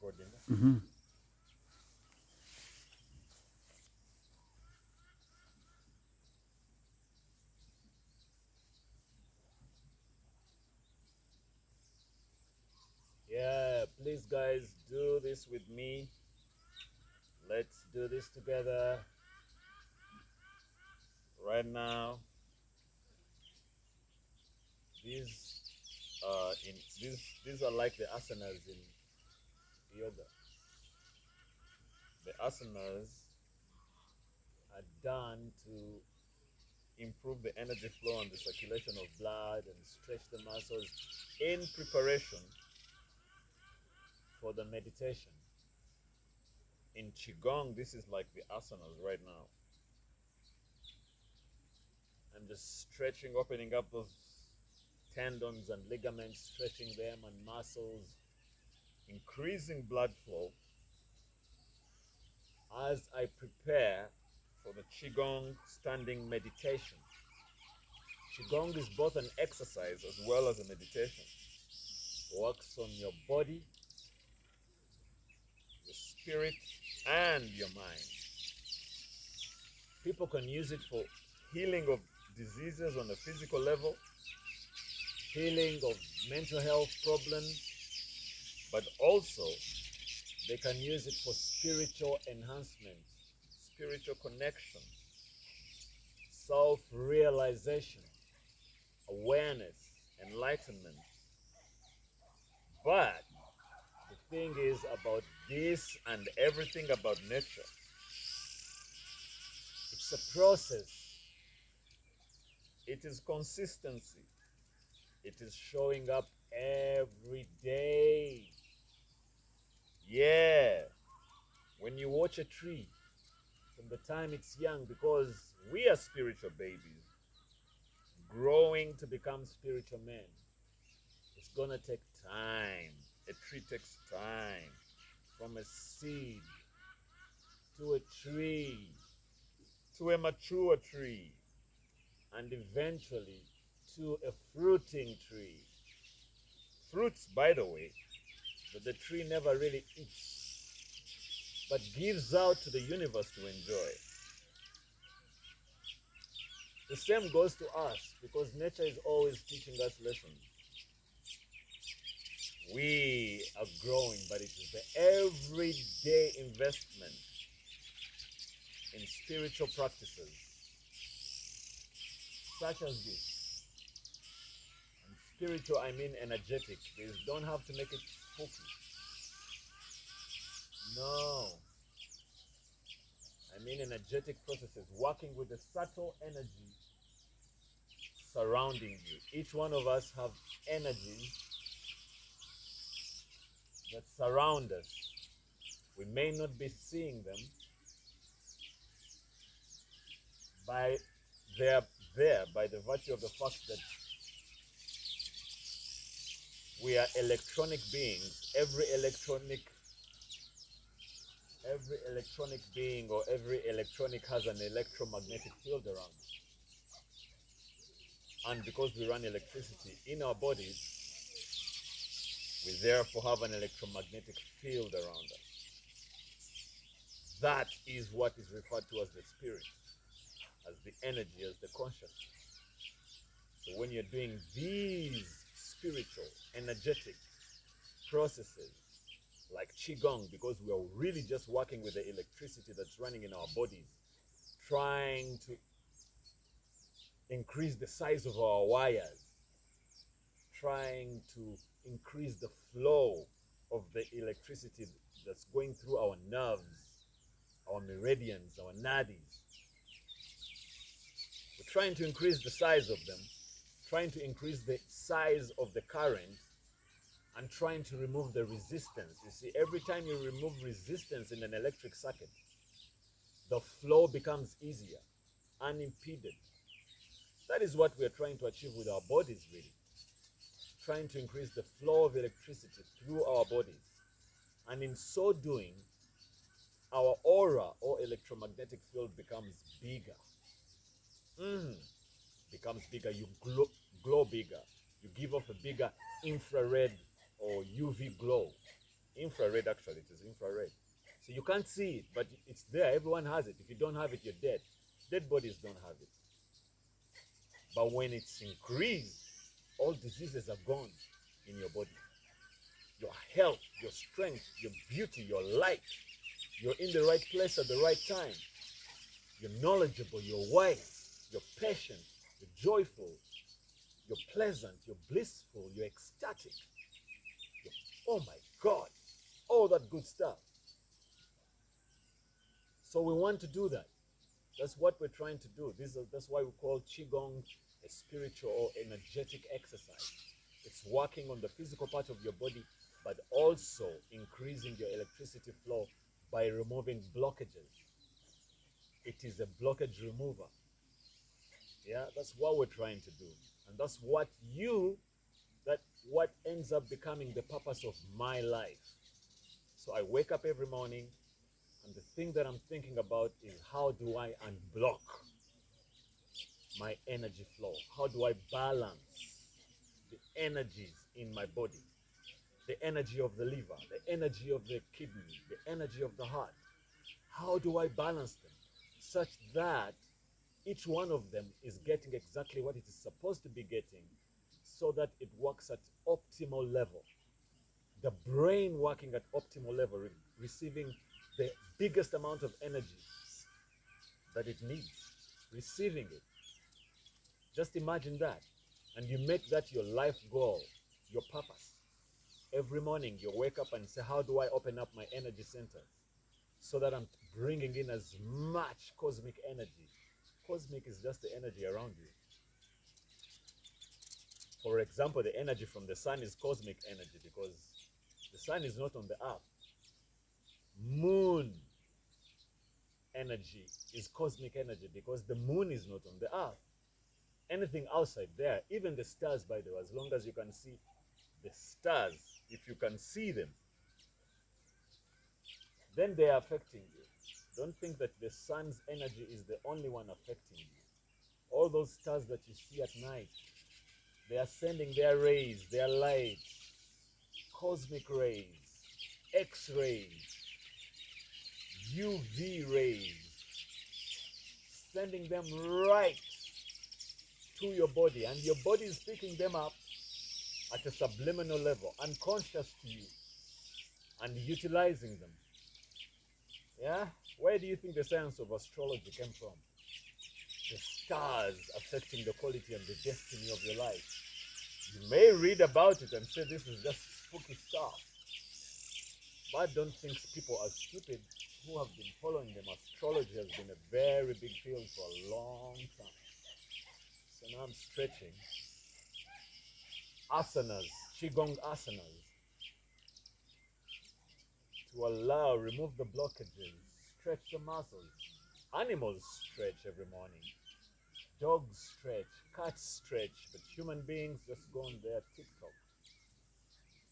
recording. Mm-hmm. Yeah, please, guys, do this with me. Let's do this together right now. These in these are like the asanas in yoga. The asanas are done to improve the energy flow and the circulation of blood and stretch the muscles in preparation for the meditation. In Qigong, this is like the asanas right now. I'm just stretching, opening up those tendons and ligaments, stretching them and muscles, increasing blood flow as I prepare for the Qigong standing meditation. Qigong is both an exercise as well as a meditation. It works on your body, your spirit, and your mind. People can use it for healing of diseases on a physical level, healing of mental health problems, but also they can use it for spiritual enhancement, spiritual connection, self-realization, awareness, enlightenment. But the thing is about this and everything about nature, it's a process. It is consistency. It is showing up every day. Yeah. When you watch a tree from the time it's young, because we are spiritual babies growing to become spiritual men, it's gonna take time. A tree takes time from a seed to a tree to a mature tree and eventually to a fruiting tree. Fruits, by the way, that the tree never really eats, but gives out to the universe to enjoy. The same goes to us because nature is always teaching us lessons. We are growing, but it is the everyday investment in spiritual practices such as this. And spiritual, I mean energetic. You don't have to make it spooky. No. I mean energetic processes, working with the subtle energy surrounding you. Each one of us have energies that surround us. We may not be seeing them, by they're there by the virtue of the fact that we are electronic beings. Every electronic being or every electronic has an electromagnetic field around it. And because we run electricity in our bodies, we therefore have an electromagnetic field around us. That is what is referred to as the spirit, as the energy, as the consciousness. So when you're doing these spiritual, energetic processes like Qigong, because we are really just working with the electricity that's running in our bodies, trying to increase the size of our wires, trying to increase the flow of the electricity that's going through our nerves, our meridians, our nadis. We're trying to increase the size of them, trying to increase the size of the current, and trying to remove the resistance. You see, every time you remove resistance in an electric circuit, the flow becomes easier, unimpeded. That is what we are trying to achieve with our bodies, really. Trying to increase the flow of electricity through our bodies. And in so doing, our aura or electromagnetic field becomes bigger. Becomes bigger. You glow bigger. You give off a bigger infrared or UV glow. Infrared, actually, it is infrared. So you can't see it, but it's there. Everyone has it. If you don't have it, you're dead. Dead bodies don't have it. But when it's increased, all diseases are gone in your body. Your health, your strength, your beauty, your light. You're in the right place at the right time. You're knowledgeable, you're wise, you're patient, you're joyful, you're pleasant, you're blissful, you're ecstatic. Oh my God, all that good stuff. So we want to do that. That's what we're trying to do. That's why we call Qigong a spiritual or energetic exercise. It's working on the physical part of your body, but also increasing your electricity flow by removing blockages. It is a blockage remover. Yeah, that's what we're trying to do. And that's what ends up becoming the purpose of my life. So I wake up every morning, and the thing that I'm thinking about is, how do I unblock my energy flow? How do I balance the energies in my body? The energy of the liver, the energy of the kidney, the energy of the heart. How do I balance them such that each one of them is getting exactly what it is supposed to be getting, so that it works at optimal level? The brain working at optimal level, receiving the biggest amount of energy that it needs, receiving it. Just imagine that. And you make that your life goal, your purpose. Every morning you wake up and say, how do I open up my energy centers so that I'm bringing in as much cosmic energy? Cosmic is just the energy around you. For example, the energy from the sun is cosmic energy because the sun is not on the earth. Moon energy is cosmic energy because the moon is not on the earth. Anything outside there, even the stars, by the way, as long as you can see the stars, if you can see them, then they are affecting you. Don't think that the sun's energy is the only one affecting you. All those stars that you see at night, they are sending their rays, their light, cosmic rays, X-rays, UV rays, sending them right to your body, and your body is picking them up at a subliminal level, unconscious to you, and utilizing them. Yeah? Where do you think the science of astrology came from? The stars affecting the quality and the destiny of your life. You may read about it and say this is just spooky stuff, but don't think people are stupid who have been following them. Astrology has been a very big field for a long time. So now I'm stretching. Asanas, Qigong asanas, to remove the blockages, stretch the muscles. Animals stretch every morning. Dogs stretch, cats stretch, but human beings just go on their TikTok.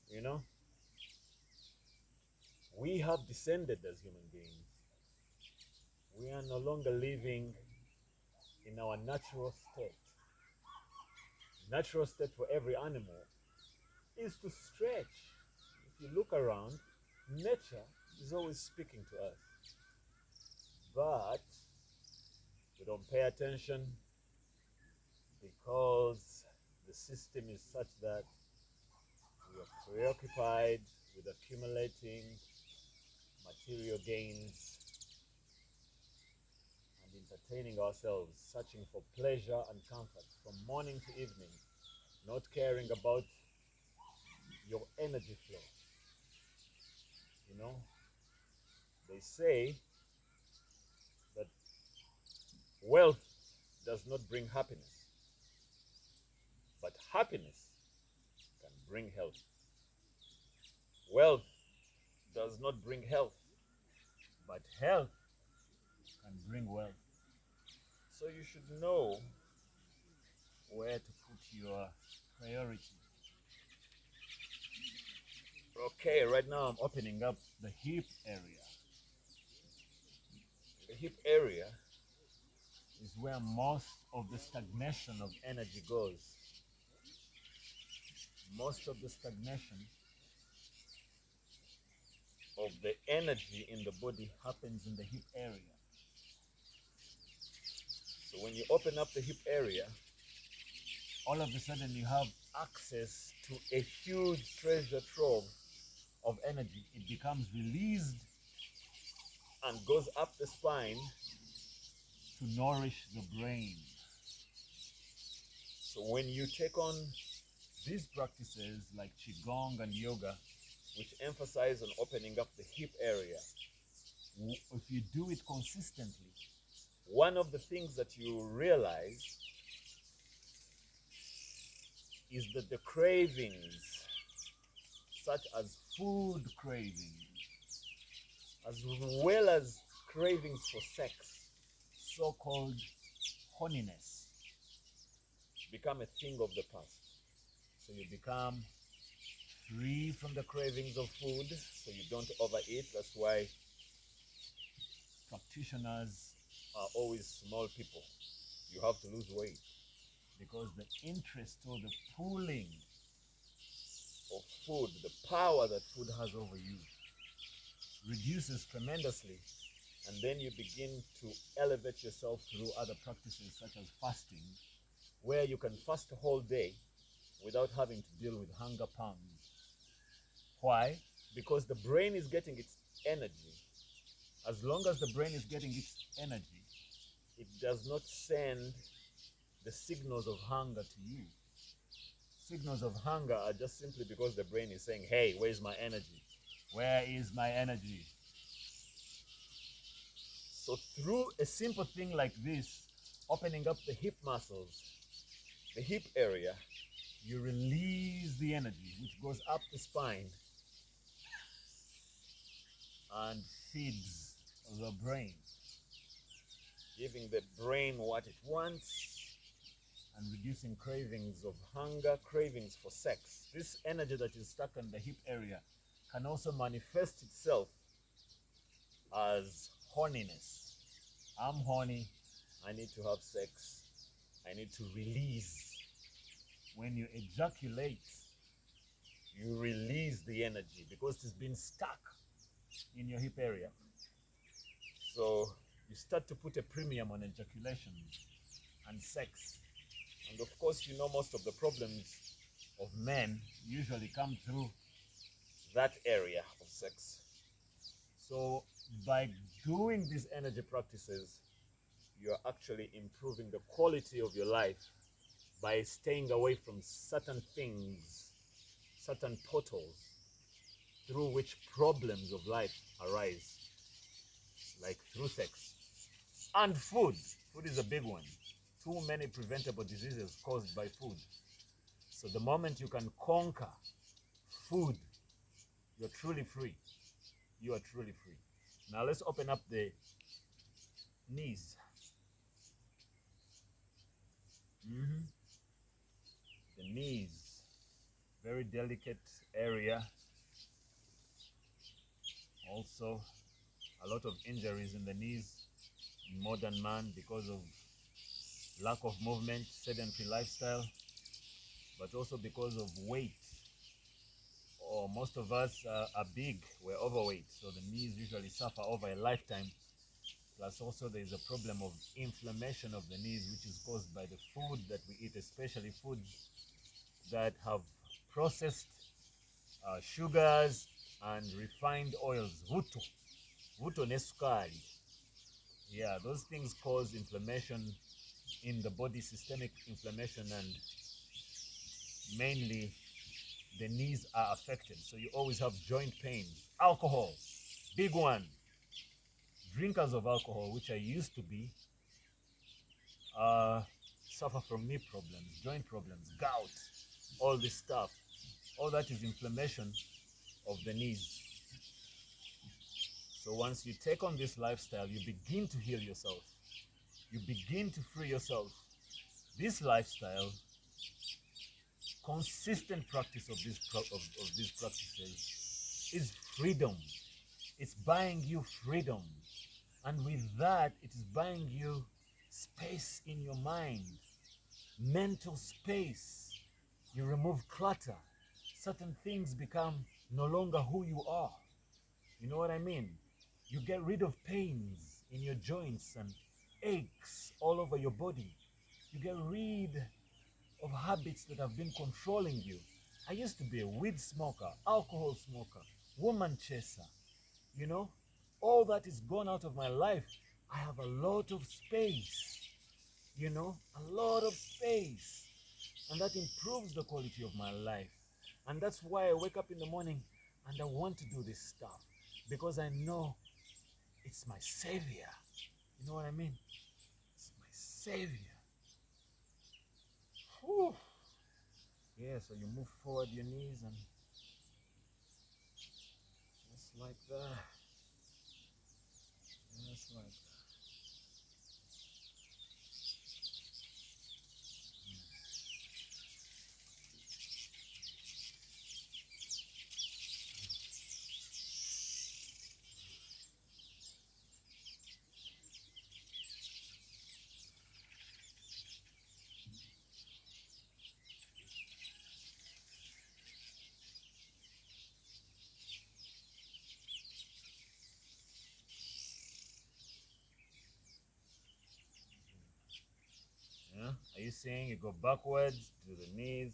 You know? We have descended as human beings. We are no longer living in our natural state. Natural state for every animal is to stretch. If you look around, nature is always speaking to us. But we don't pay attention because the system is such that we are preoccupied with accumulating material gains and entertaining ourselves, searching for pleasure and comfort from morning to evening, not caring about your energy flow. You know, they say that wealth does not bring happiness, but happiness can bring health. Wealth does not bring health, but health can bring wealth. So you should know where to put your priority. Okay, right now I'm opening up the hip area. The hip area is where most of the stagnation of energy goes. Most of the stagnation of the energy in the body happens in the hip area. So when you open up the hip area, all of a sudden you have access to a huge treasure trove of energy. It becomes released and goes up the spine to nourish the brain. So when you take on these practices like Qigong and yoga, which emphasize on opening up the hip area, if you do it consistently, one of the things that you realize is that the cravings, such as food cravings, as well as cravings for sex, so-called horniness, become a thing of the past. So you become free from the cravings of food, so you don't overeat. That's why practitioners are always small people. You have to lose weight because the interest or the pulling of food, the power that food has over you, reduces tremendously, and then you begin to elevate yourself through other practices such as fasting, where you can fast a whole day without having to deal with hunger pangs. Why? Because the brain is getting its energy. As long as the brain is getting its energy, it does not send the signals of hunger to you. Signals of hunger are just simply because the brain is saying, hey, where's my energy? Where is my energy? So through a simple thing like this, opening up the hip muscles, the hip area, you release the energy which goes up the spine and feeds the brain, giving the brain what it wants and reducing cravings of hunger, cravings for sex. This energy that is stuck in the hip area can also manifest itself as horniness. I'm horny, I need to have sex, I need to release. When you ejaculate, you release the energy because it's been stuck in your hip area. So you start to put a premium on ejaculation and sex. And of course, you know, most of the problems of men usually come through that area of sex. So by doing these energy practices, you're actually improving the quality of your life by staying away from certain things, certain portals through which problems of life arise, like through sex. And food. Food is a big one. Too many preventable diseases caused by food. So the moment you can conquer food, you're truly free. You are truly free. Now let's open up the knees. The knees, very delicate area. Also, a lot of injuries in the knees in modern man because of lack of movement, sedentary lifestyle, but also because of weight. Or most of us are big, we're overweight, so the knees usually suffer over a lifetime. Plus also there is a problem of inflammation of the knees, which is caused by the food that we eat, especially foods that have processed sugars and refined oils. Vuto nesukari. Yeah, those things cause inflammation in the body, systemic inflammation, and mainly the knees are affected. So you always have joint pains. Alcohol, big one. Drinkers of alcohol, which I used to be, suffer from knee problems, joint problems, gout, all this stuff. All that is inflammation of the knees. So once you take on this lifestyle, you begin to heal yourself. You begin to free yourself. This lifestyle, consistent practice of these practices, is freedom. It's buying you freedom. And with that, it is buying you space in your mind, mental space. You remove clutter. Certain things become no longer who you are. You know what I mean? You get rid of pains in your joints and aches all over your body. You get rid of habits that have been controlling you. I used to be a weed smoker, alcohol smoker, woman chaser. You know, all that is gone out of my life. I have a lot of space, a lot of space. And that improves the quality of my life. And that's why I wake up in the morning and I want to do this stuff because I know it's my savior. You know what I mean? It's my savior. Whew. Yeah, so you move forward your knees and just like that. Just like that. Yeah? Are you saying you go backwards to the knees,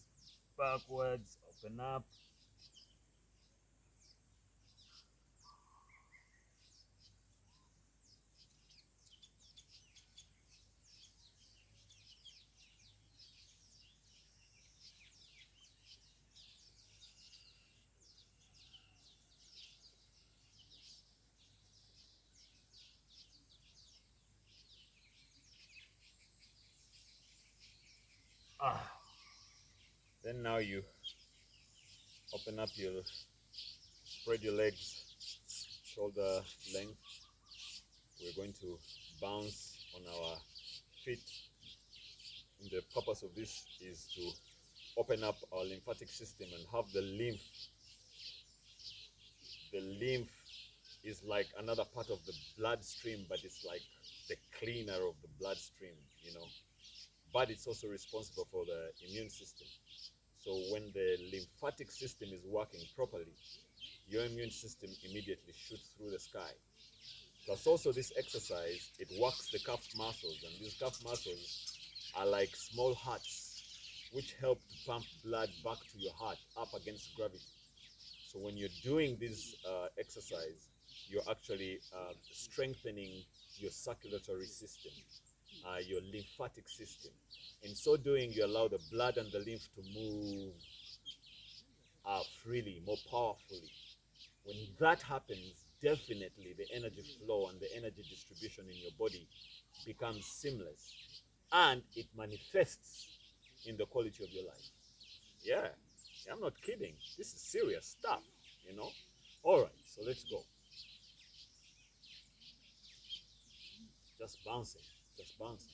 backwards, open up? Ah. Then now you open up your, spread your legs, shoulder length. We're going to bounce on our feet. And the purpose of this is to open up our lymphatic system and have the lymph. The lymph is like another part of the bloodstream, but it's like the cleaner of the bloodstream. But it's also responsible for the immune system. So when the lymphatic system is working properly, your immune system immediately shoots through the sky. Plus also this exercise, it works the calf muscles, and these calf muscles are like small hearts which help to pump blood back to your heart up against gravity. So when you're doing this exercise, you're actually strengthening your circulatory system, your lymphatic system. In so doing, you allow the blood and the lymph to move freely, more powerfully. When that happens, definitely the energy flow and the energy distribution in your body becomes seamless, and it manifests in the quality of your life. Yeah, I'm not kidding. This is serious stuff. All right, so let's go. Just bouncing, just bouncing.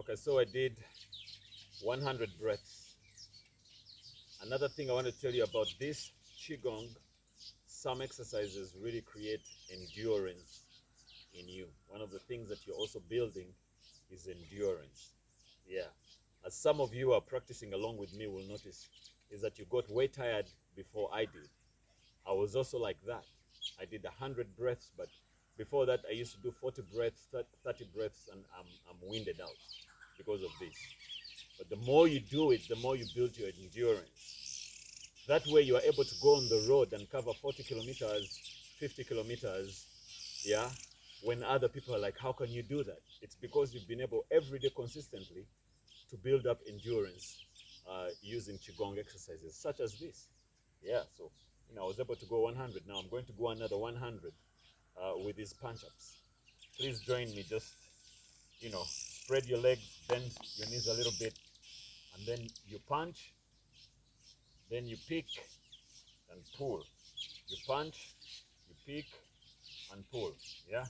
Okay, so I did 100 breaths. Another thing I want to tell you about this Qigong, some exercises really create endurance in you. One of the things that you're also building is endurance. Yeah. As some of you are practicing along with me will notice, is that you got way tired before I did. I was also like that. I did 100 breaths, but before that I used to do 40 breaths, 30 breaths, and I'm winded out because of this. But the more you do it, the more you build your endurance. That way you are able to go on the road and cover 40 kilometers, 50 kilometers, yeah, when other people are like, how can you do that? It's because you've been able every day consistently to build up endurance using Qigong exercises such as this. Yeah, so I was able to go 100. Now I'm going to go another 100 with these punch-ups. Please join me. Just, spread your legs, bend your knees a little bit, and then you punch, then you pick and pull. You punch, you pick and pull. Yeah.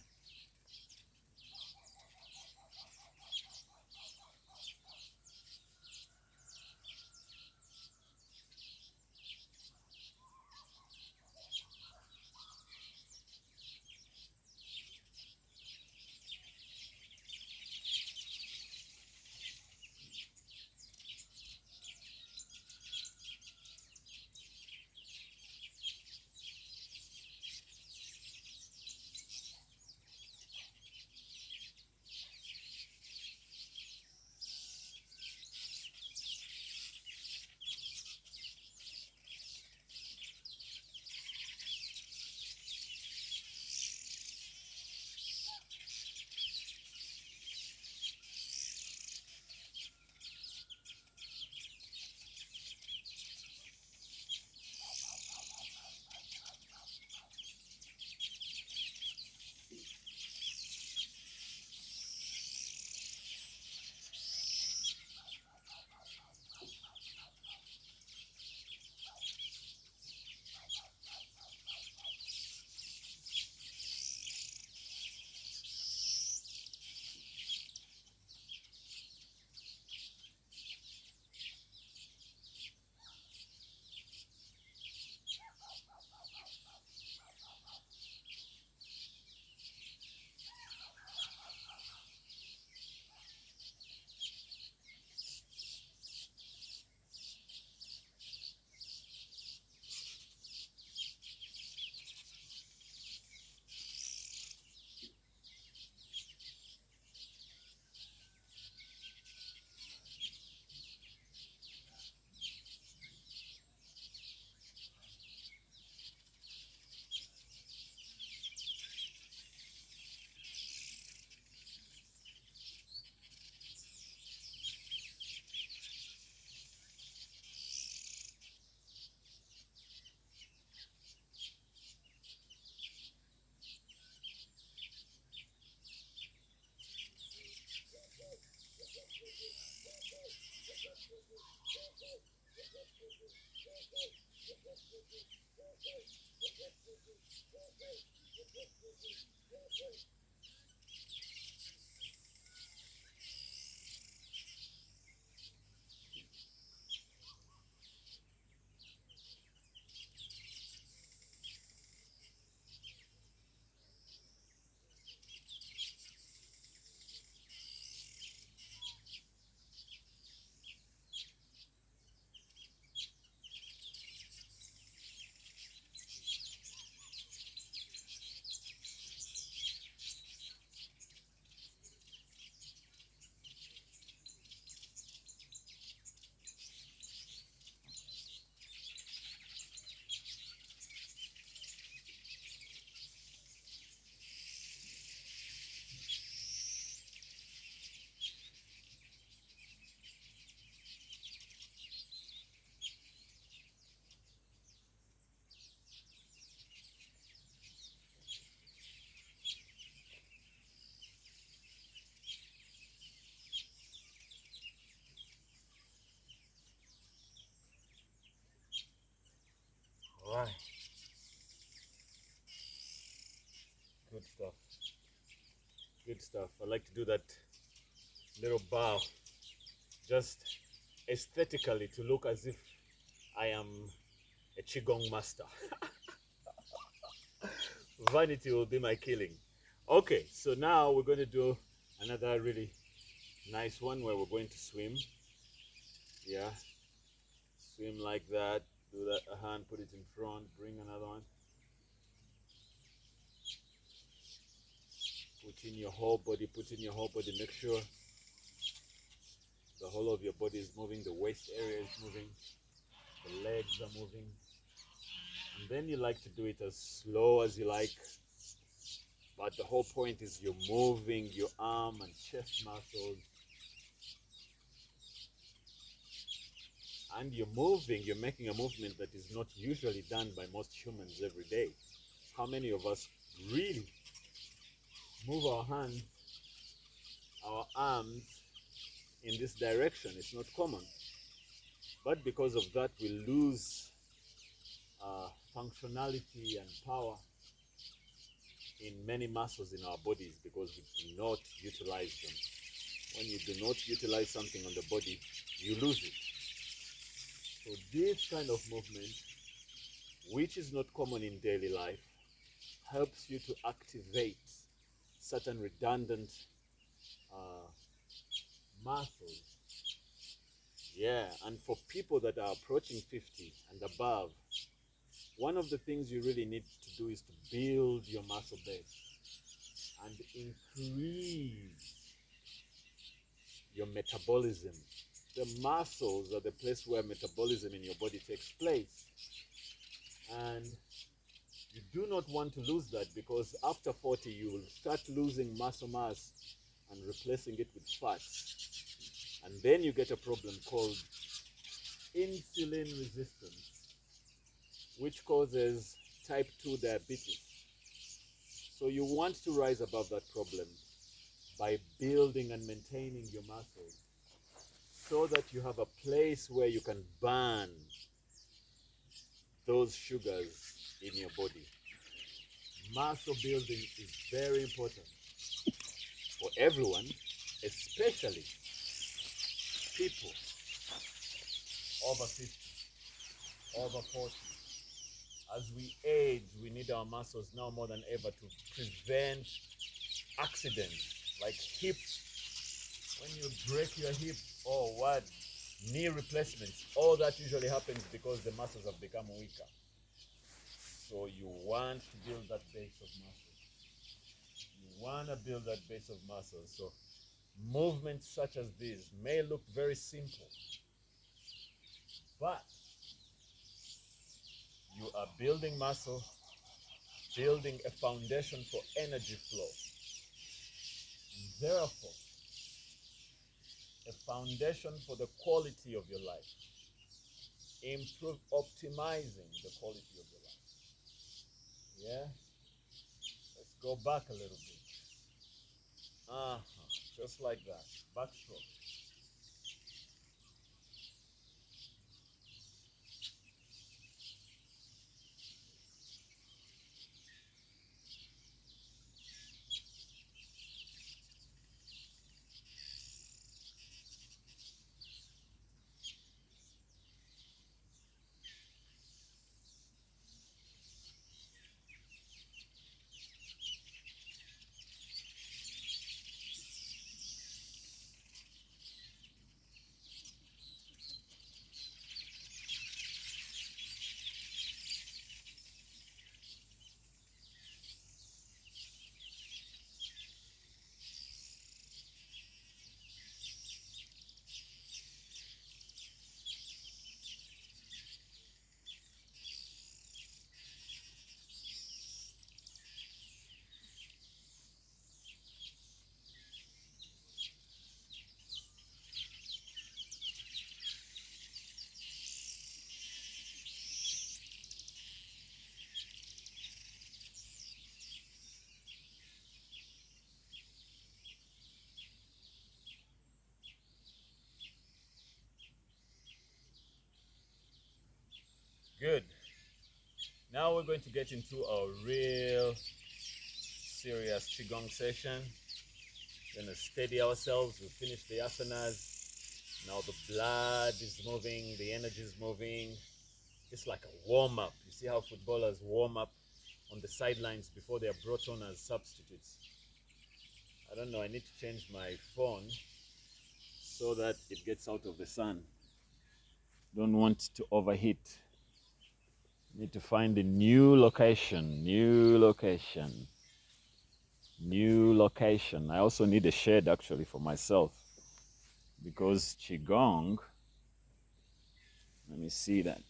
All right. Good stuff. Good stuff. I like to do that little bow, just aesthetically to look as if I am a Qigong master. Vanity will be my killing. Okay, so now we're going to do another really nice one where we're going to swim. Yeah, swim like that. Do that, a hand, put it in front, bring another one. Put in your whole body, make sure the whole of your body is moving, the waist area is moving, the legs are moving. And then you like to do it as slow as you like, but the whole point is you're moving your arm and chest muscles. And you're making a movement that is not usually done by most humans every day. How many of us really move our hands, our arms in this direction? It's not common. But because of that, we lose functionality and power in many muscles in our bodies because we do not utilize them. When you do not utilize something on the body, you lose it. So this kind of movement, which is not common in daily life, helps you to activate certain redundant muscles. Yeah, and for people that are approaching 50 and above, one of the things you really need to do is to build your muscle base and increase your metabolism. The muscles are the place where metabolism in your body takes place. And you do not want to lose that, because after 40 you will start losing muscle mass and replacing it with fats. And then you get a problem called insulin resistance, which causes type 2 diabetes. So you want to rise above that problem by building and maintaining your muscles so that you have a place where you can burn those sugars in your body. Muscle building is very important for everyone, especially people over 50, over 40. As we age, we need our muscles now more than ever to prevent accidents like hip. When you break your hip or what, knee replacements, all that usually happens because the muscles have become weaker. So you want to build that base of muscle. You want to build that base of muscle. So movements such as these may look very simple, but you are building muscle, building a foundation for energy flow. And therefore, a foundation for the quality of your life. Optimizing the quality of your life. Yeah? Let's go back a little bit. Just like that. Backstroke. Good. Now we're going to get into a real serious Qigong session. Gonna steady ourselves. We finish the asanas. Now the blood is moving, the energy is moving. It's like a warm-up. You see how footballers warm up on the sidelines before they are brought on as substitutes. I don't know, I need to change my phone so that it gets out of the sun. Don't want to overheat. Need to find a new location. I also need a shade actually for myself, because Qigong, let me see that.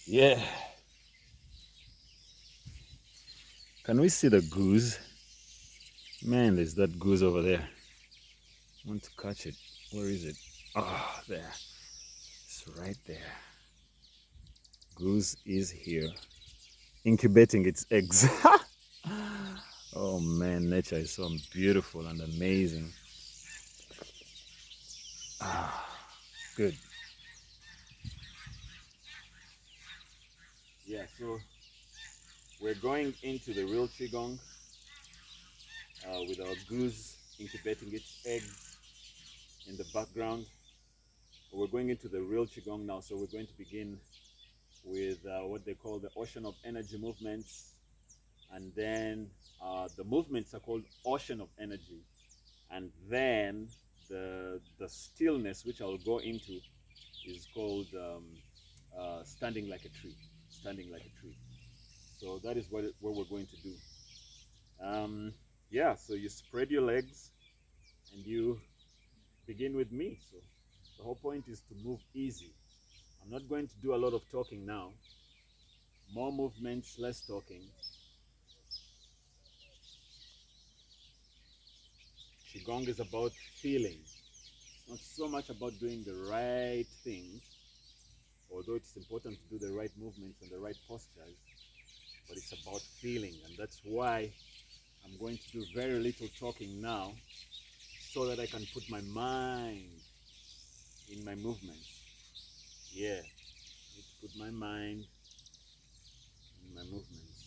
Yeah. Can we see the goose? Man, there's that goose over there. I want to catch it. Where is it? Ah, there. It's right there. Goose is here, incubating its eggs. Oh man, nature is so beautiful and amazing. Ah, good. Yeah, so we're going into the real Qigong with our goose incubating its eggs in the background. We're going into the real Qigong now, so we're going to begin with what they call the ocean of energy movements, and then the movements are called ocean of energy, and then the stillness, which I'll go into, is called standing like a tree. So that is what we're going to do. Yeah, so you spread your legs and you begin with me. So the whole point is to move easy. I'm not going to do a lot of talking now. More movements, less talking. Qigong is about feeling. It's not so much about doing the right things, although it's important to do the right movements and the right postures, but it's about feeling. And that's why I'm going to do very little talking now, so that I can put my mind in my movements. Yeah, I need to put my mind in my movements.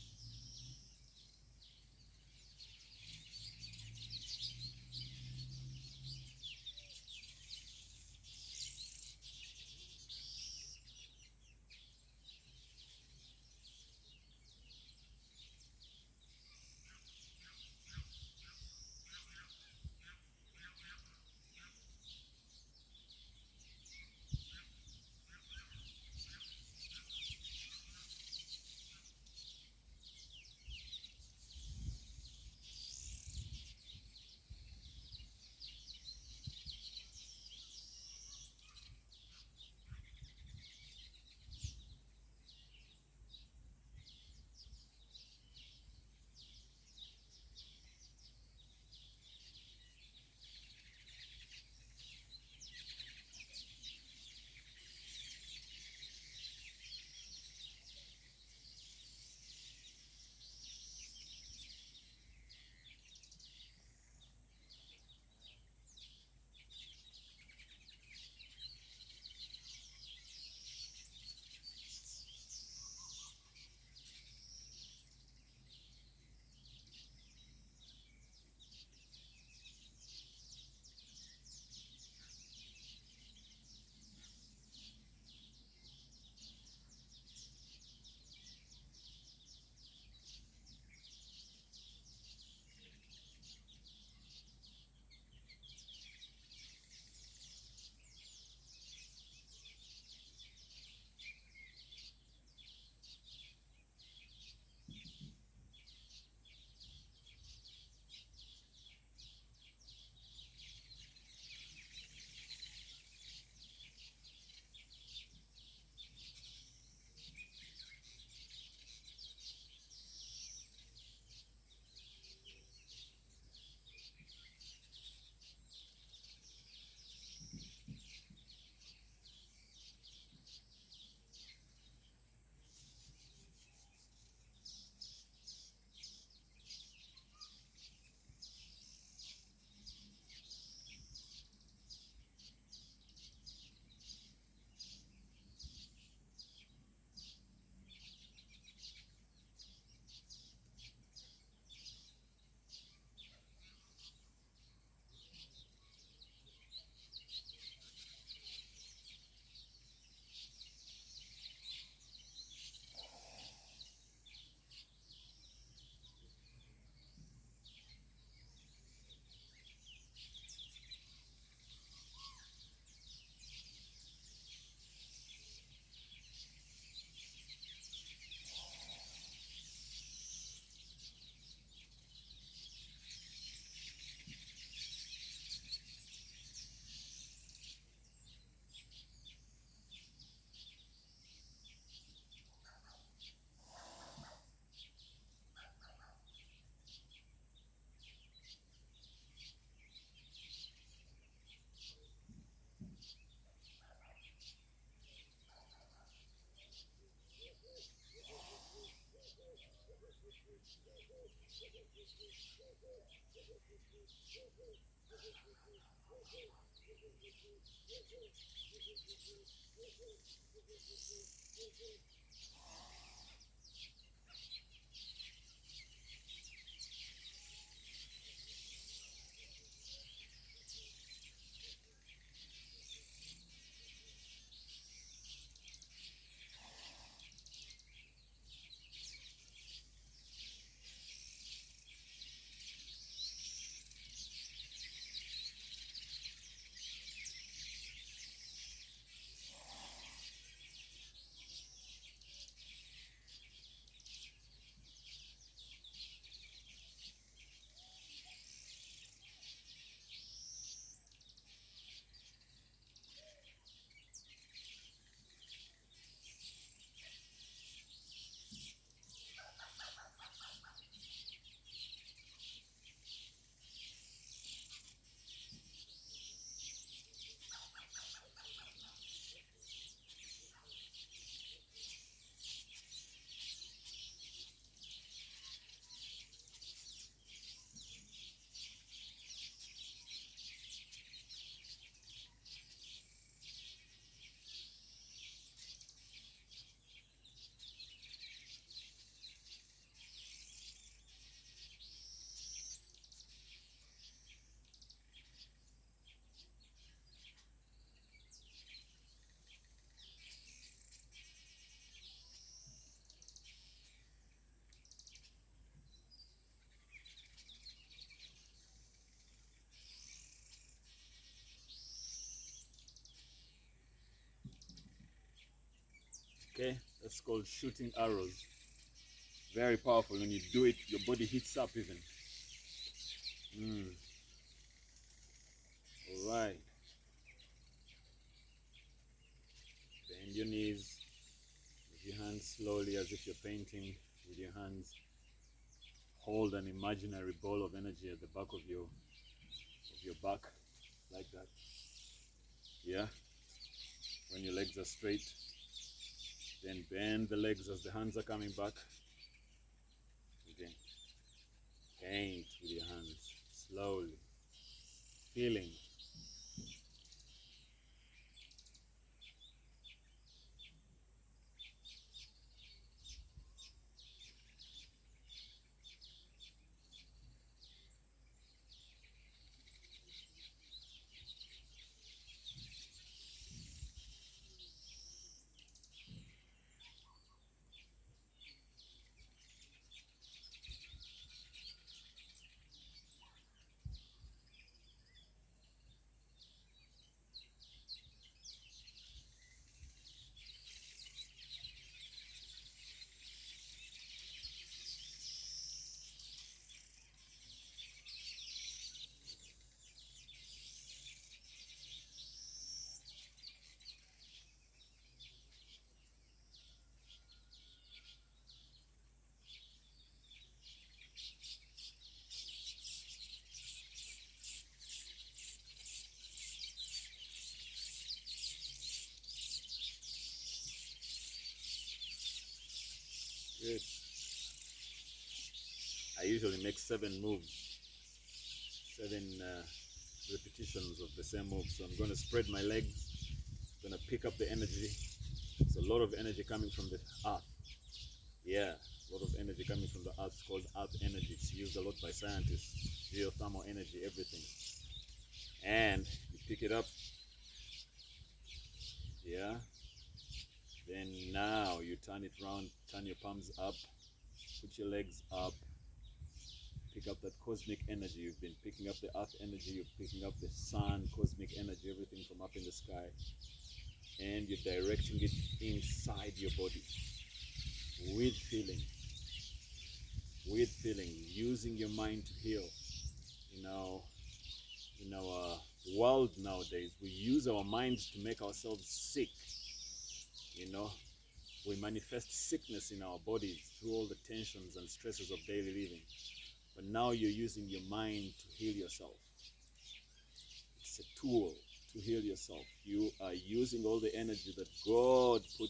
Okay, that's called shooting arrows. Very powerful. When you do it, your body heats up even. All right. Bend your knees. With your hands slowly, as if you're painting with your hands. Hold an imaginary ball of energy at the back of your back, like that. Yeah. When your legs are straight, then bend the legs as the hands are coming back. Again. Paint with your hands slowly, feeling. Good. I usually make 7 moves, 7 repetitions of the same move. So I'm going to spread my legs, I'm going to pick up the energy. It's a lot of energy coming from the earth. Yeah, a lot of energy coming from the earth. It's called earth energy. It's used a lot by scientists. Geothermal energy, everything. And you pick it up. Yeah. Then now you turn it around, turn your palms up, put your legs up, pick up that cosmic energy. You've been picking up the earth energy, you're picking up the sun, cosmic energy, everything from up in the sky. And you're directing it inside your body with feeling, using your mind to heal. In our world nowadays, we use our minds to make ourselves sick. We manifest sickness in our bodies through all the tensions and stresses of daily living. But now you're using your mind to heal yourself. It's a tool to heal yourself. You are using all the energy that God put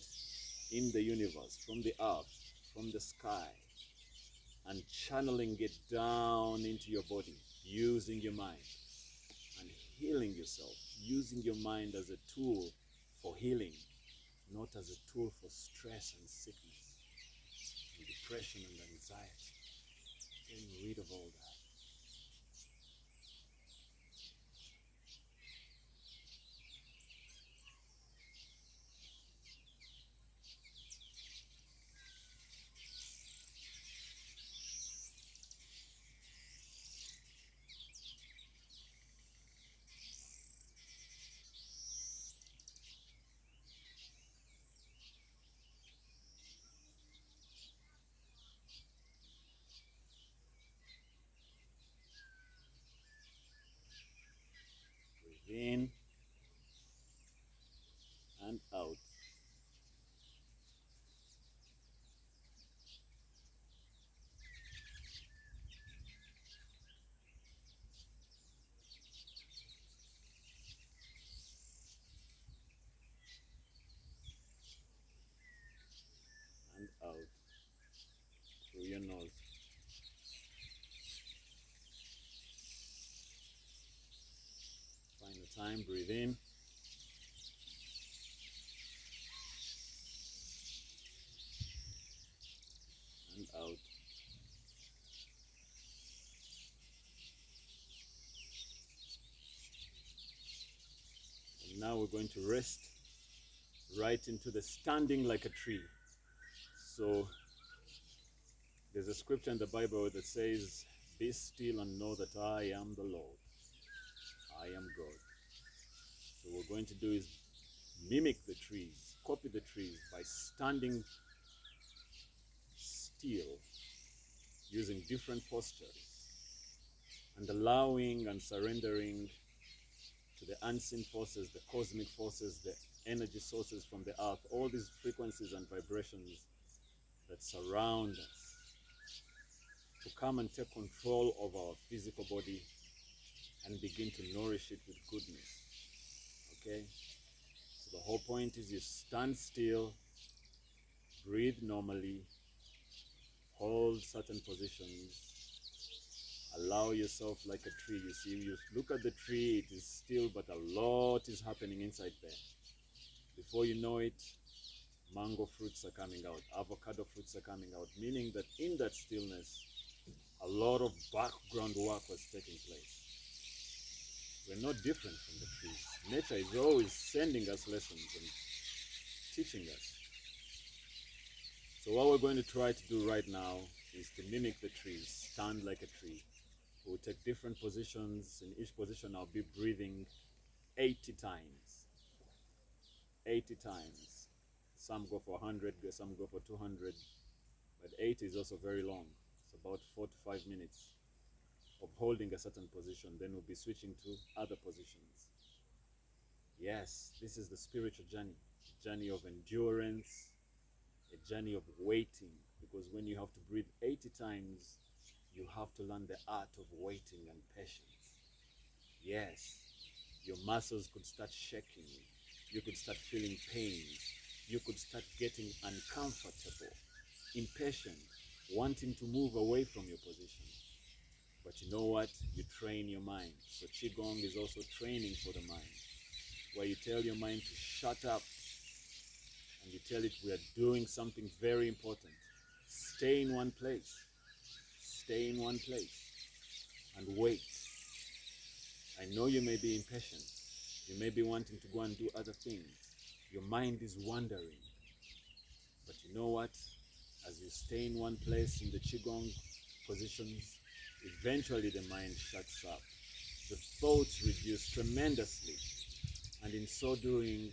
in the universe, from the earth, from the sky, and channeling it down into your body. using your mind and healing yourself, using your mind as a tool for healing, not as a tool for stress and sickness and depression and anxiety. Getting rid of all that. Breathe in and out. And out through your nose. Final time, breathe in. And out. And now we're going to rest right into the standing like a tree. So there's a scripture in the Bible that says, "Be still and know that I am the Lord. I am God." So what we're going to do is mimic the trees, copy the trees by standing still, using different postures, and allowing and surrendering to the unseen forces, the cosmic forces, the energy sources from the earth, all these frequencies and vibrations that surround us, to come and take control of our physical body and begin to nourish it with goodness. Okay? So the whole point is you stand still, breathe normally, hold certain positions, allow yourself like a tree. You see, you look at the tree, it is still, but a lot is happening inside there. Before you know it, mango fruits are coming out, avocado fruits are coming out, meaning that in that stillness, a lot of background work was taking place. We're not different from the trees. Nature is always sending us lessons and teaching us. So what we're going to try to do right now is to mimic the trees, stand like a tree. We'll take different positions. In each position, I'll be breathing 80 times. 80 times. Some go for 100, some go for 200, but 80 is also very long. It's about 4 to 5 minutes of holding a certain position. Then we'll be switching to other positions. Yes, this is the spiritual journey, a journey of endurance, a journey of waiting, because when you have to breathe 80 times, you have to learn the art of waiting and patience. Yes, your muscles could start shaking. You could start feeling pain. You could start getting uncomfortable, impatient, wanting to move away from your position. But you know what? You train your mind. So Qigong is also training for the mind, where you tell your mind to shut up and you tell it we are doing something very important. Stay in one place. Stay in one place and wait. I know you may be impatient. You may be wanting to go and do other things. Your mind is wandering. But you know what? As you stay in one place in the Qigong positions, eventually the mind shuts up. The thoughts reduce tremendously. And in so doing,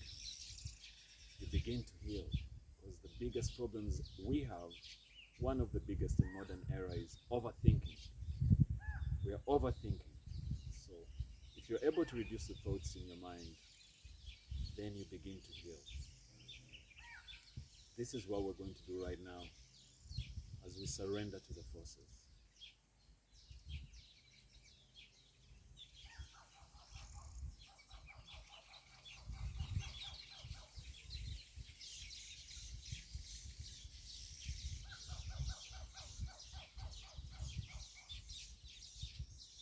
you begin to heal. Because the biggest problems we have, one of the biggest in modern era, is overthinking. We are overthinking. So if you're able to reduce the thoughts in your mind, then you begin to heal. This is what we're going to do right now as we surrender to the forces.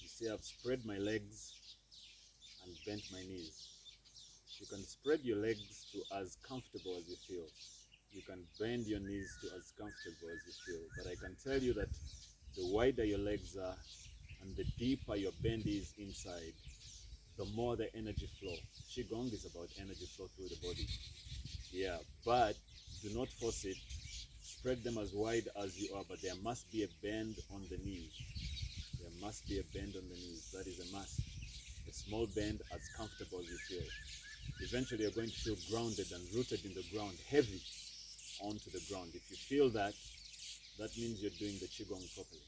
You see see I've spread my legs and bent my knees. You can spread your legs to as comfortable as you feel. You can bend your knees to as comfortable as you feel. But I can tell you that the wider your legs are and the deeper your bend is inside, the more the energy flow. Qigong is about energy flow through the body. Yeah, but do not force it. Spread them as wide as you are, but there must be a bend on the knees. There must be a bend on the knees. That is a must. A small bend as comfortable as you feel. Eventually you're going to feel grounded and rooted in the ground, heavy onto the ground. If you feel that, that means you're doing the Qigong properly.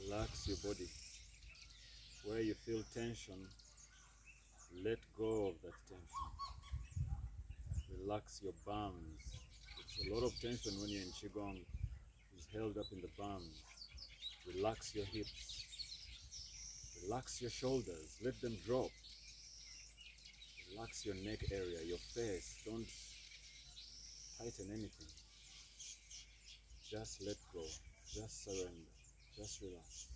Relax your body. Where you feel tension, let go of that tension. Relax your bums. It's a lot of tension when you're in Qigong. It's held up in the bums. Relax your hips. Relax your shoulders. Let them drop. Relax your neck area, your face. Don't tighten anything. Just let go. Just surrender. Just relax.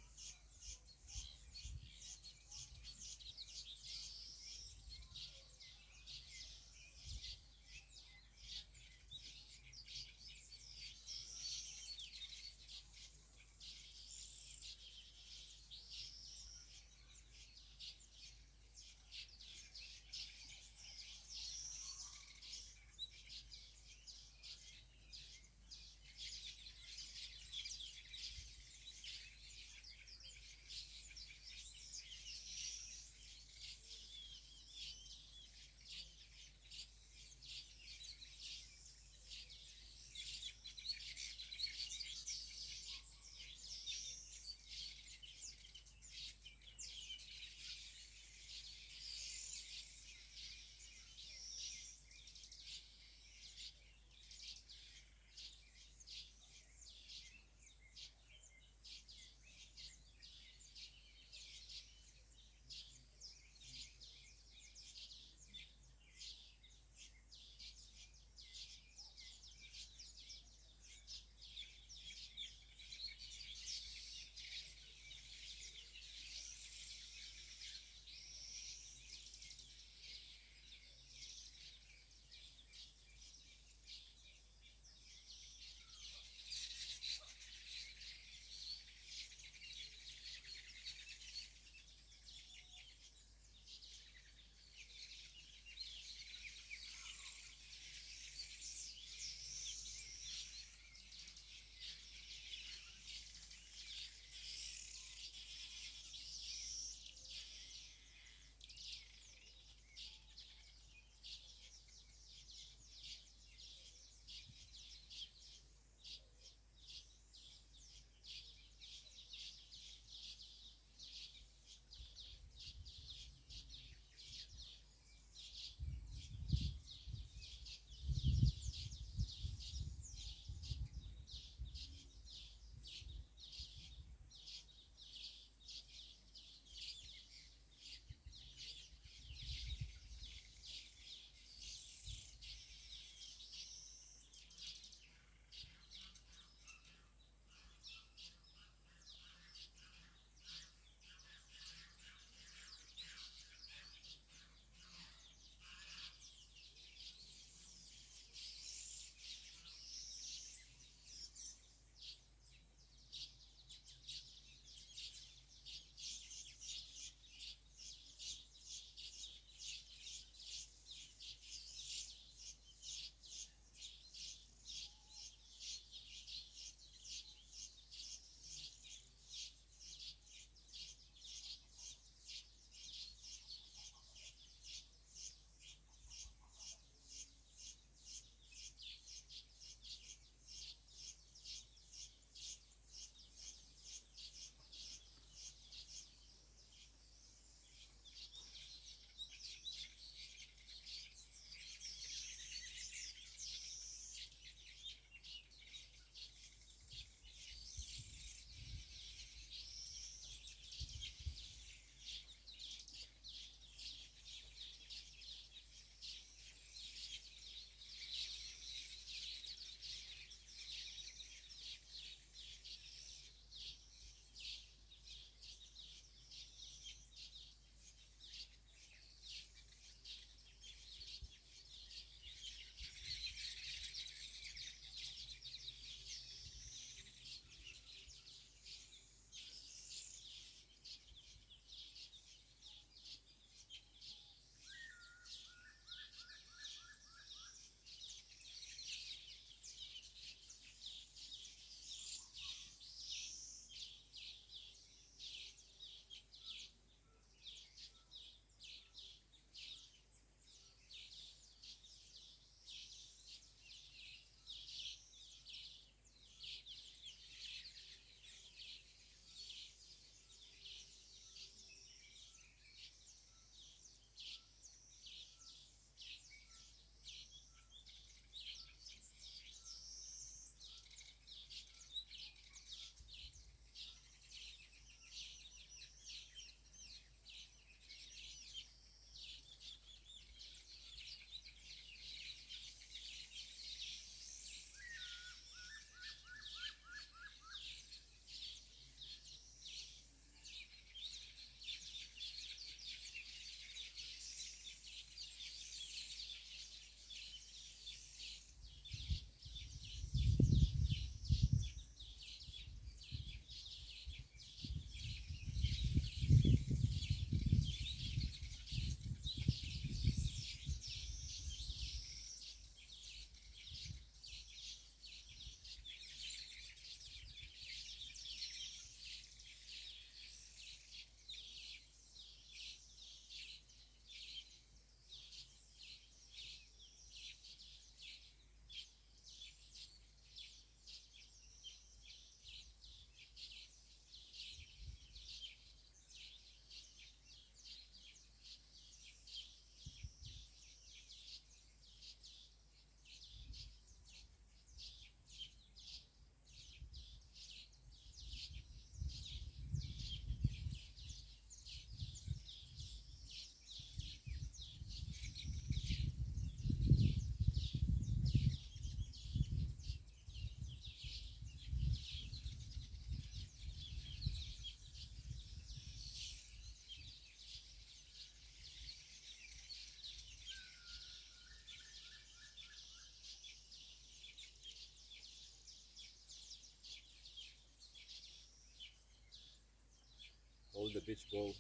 go.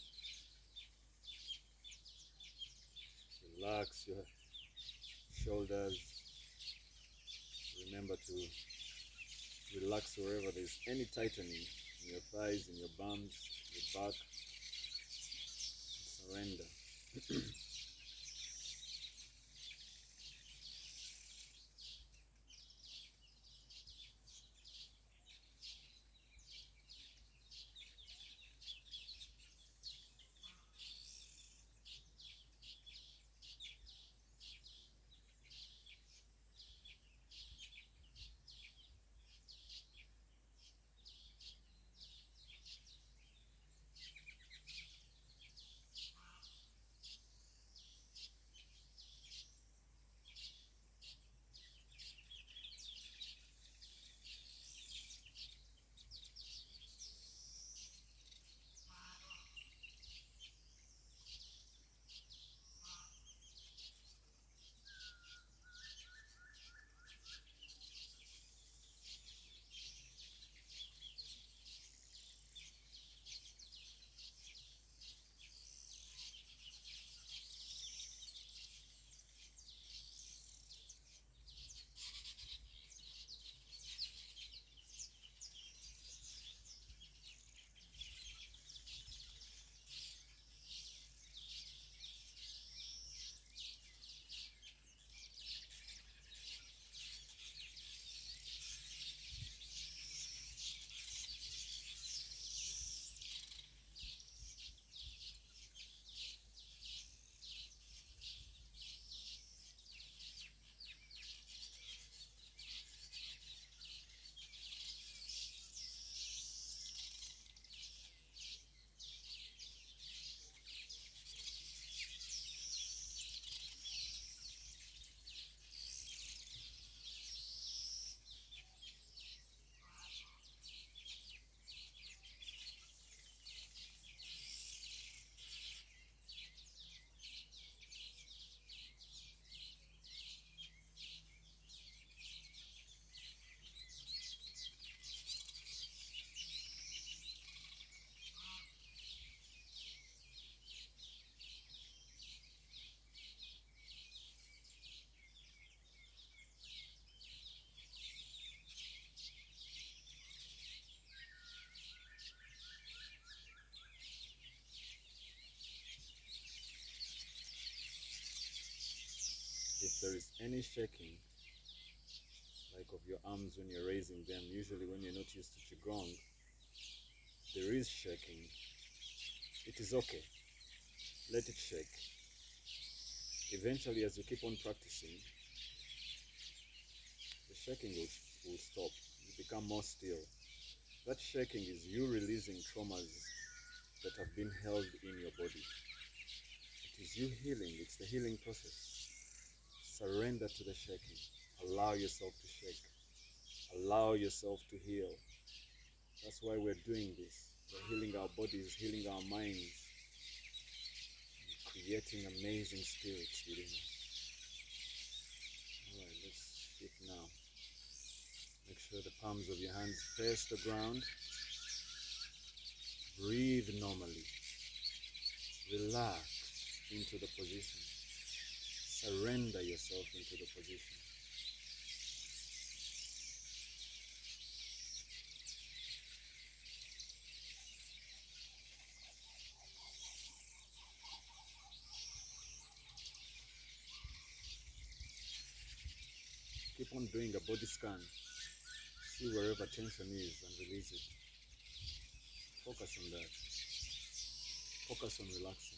Relax your shoulders. Remember to relax wherever there's any tightening in your thighs, in your bums, your back. Surrender. If there is any shaking, like of your arms when you're raising them, usually when you're not used to Qigong, there is shaking. It is okay. Let it shake. Eventually, as you keep on practicing, the shaking will stop. You become more still. That shaking is you releasing traumas that have been held in your body. It is you healing. It's the healing process. Surrender to the shaking. Allow yourself to shake. Allow yourself to heal. That's why we're doing this. We're healing our bodies, healing our minds, creating amazing spirits within us. Alright, let's shift now. Make sure the palms of your hands face the ground. Breathe normally. Relax into the position. Surrender yourself into the position. Keep on doing a body scan. See wherever tension is and release it. Focus on that. Focus on relaxing.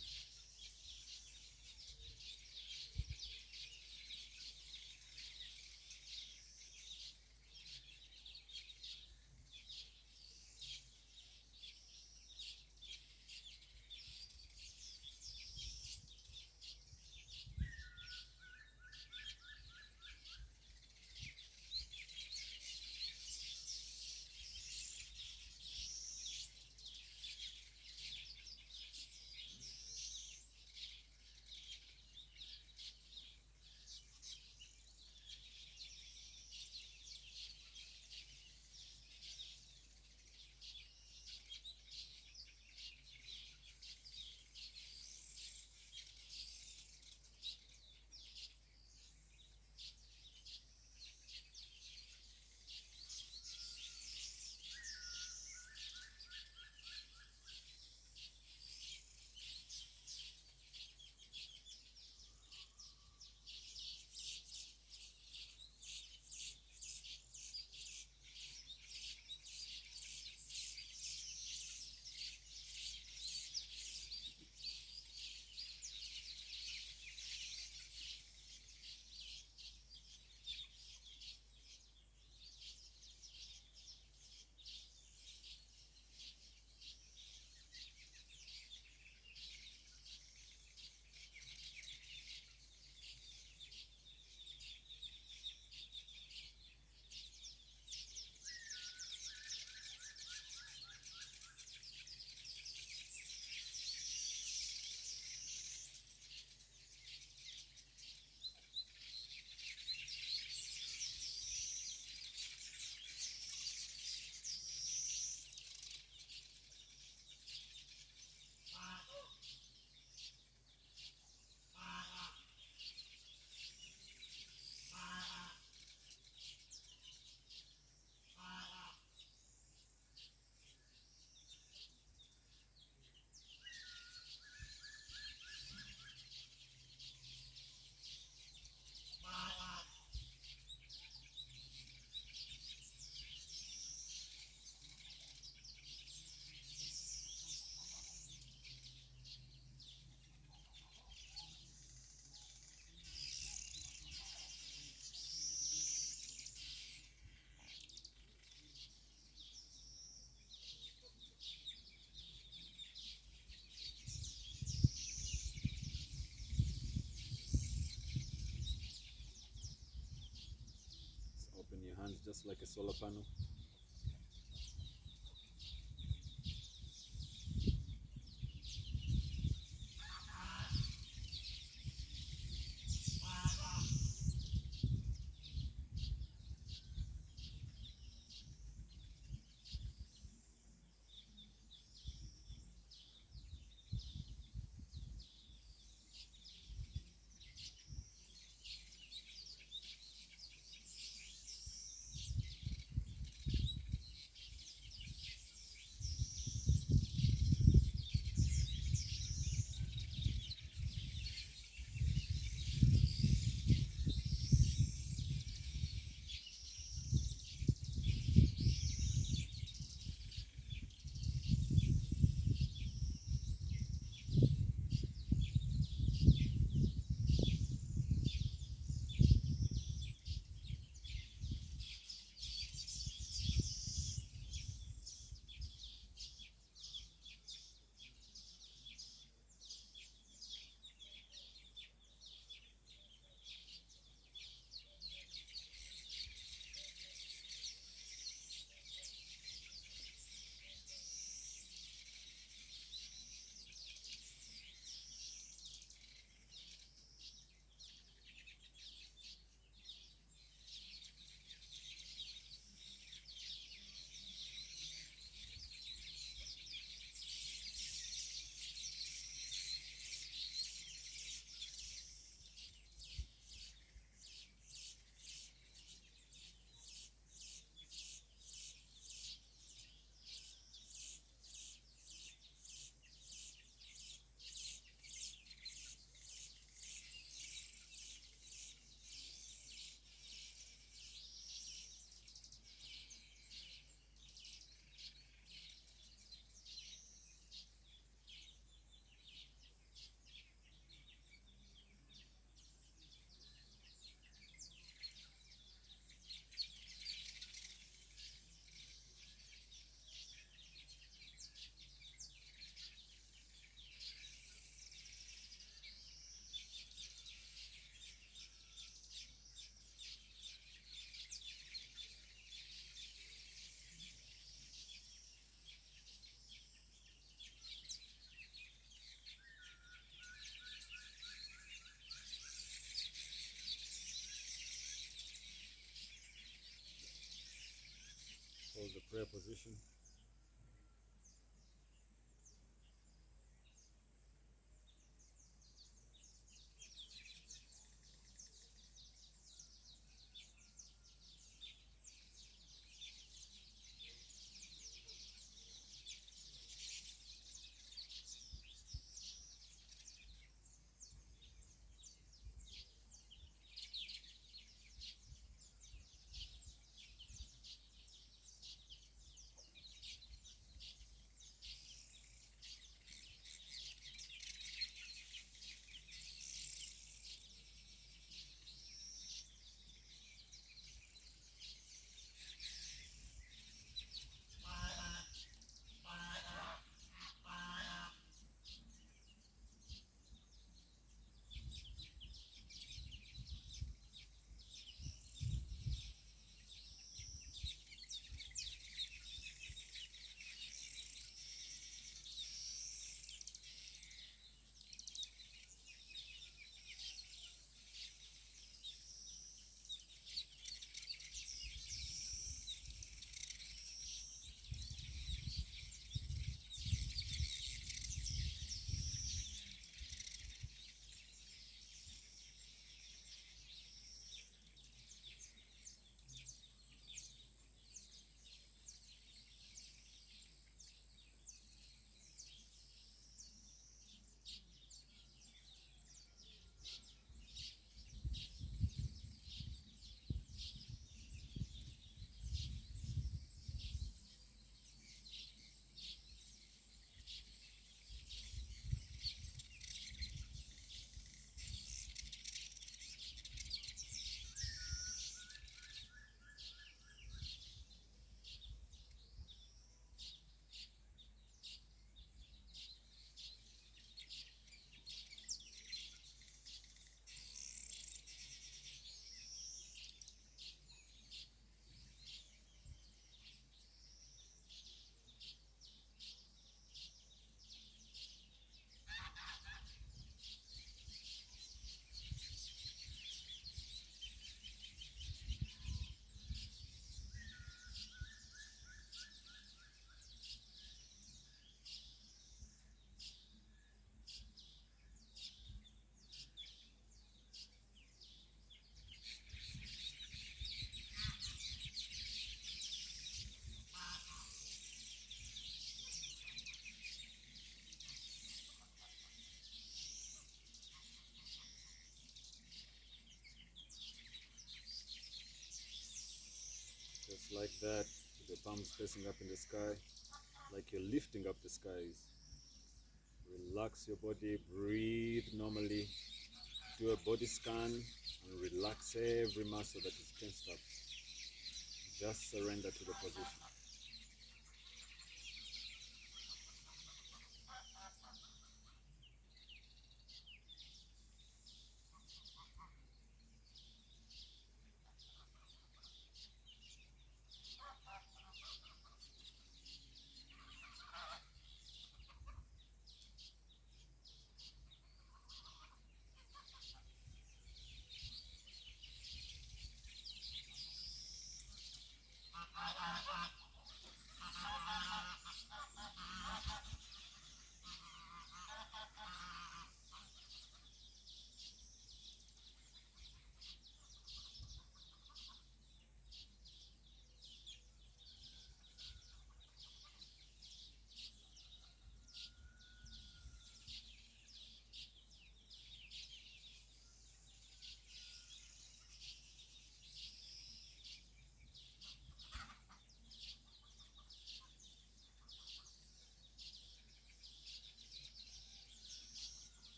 in your hands just like a solar panel. Hold the prayer position. like that, with your palms facing up in the sky, like you're lifting up the skies. Relax your body, breathe normally, do a body scan, and relax every muscle that is tensed up. Just surrender to the position.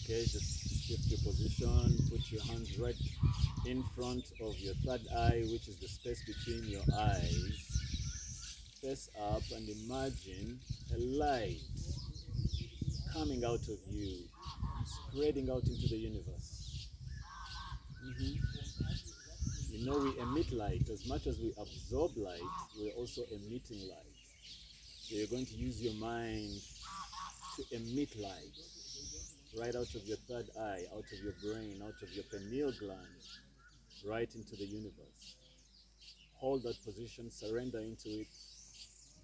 Okay, just shift your position, put your hands right in front of your third eye, which is the space between your eyes. Face up and imagine a light coming out of you, spreading out into the universe. You know, we emit light. As much as we absorb light, we're also emitting light. So you're going to use your mind to emit light right out of your third eye, out of your brain, out of your pineal gland, right into the universe. Hold that position, surrender into it,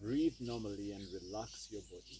breathe normally, and relax your body.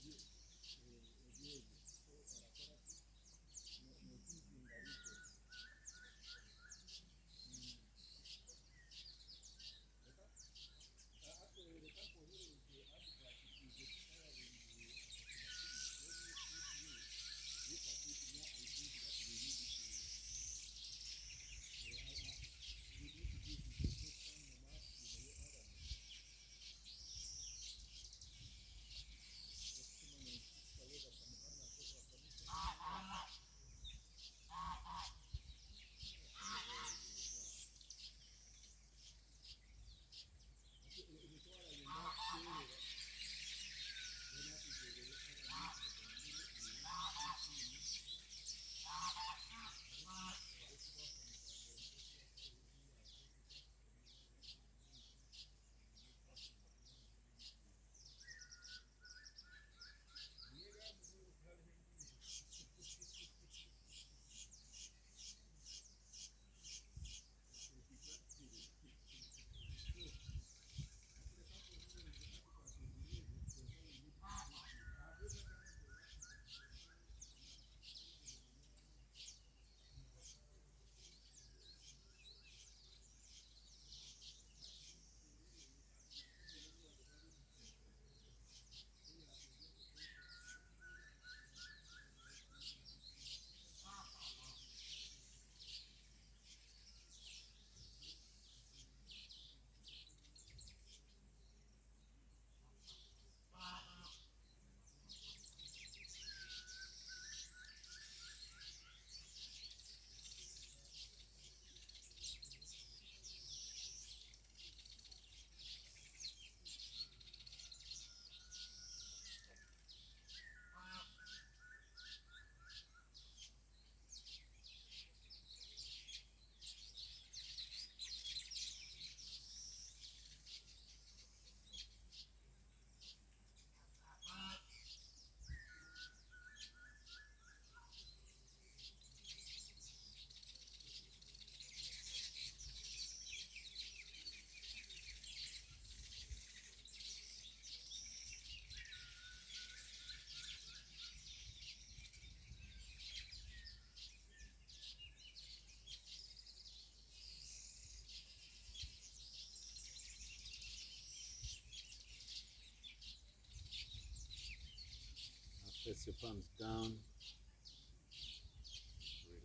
Press your palms down.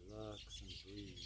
Relax and breathe.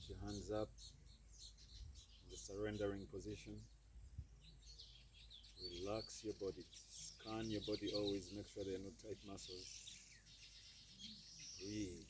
Put your hands up in the surrendering position. Relax your body. Scan your body always. Make sure there are no tight muscles. Breathe.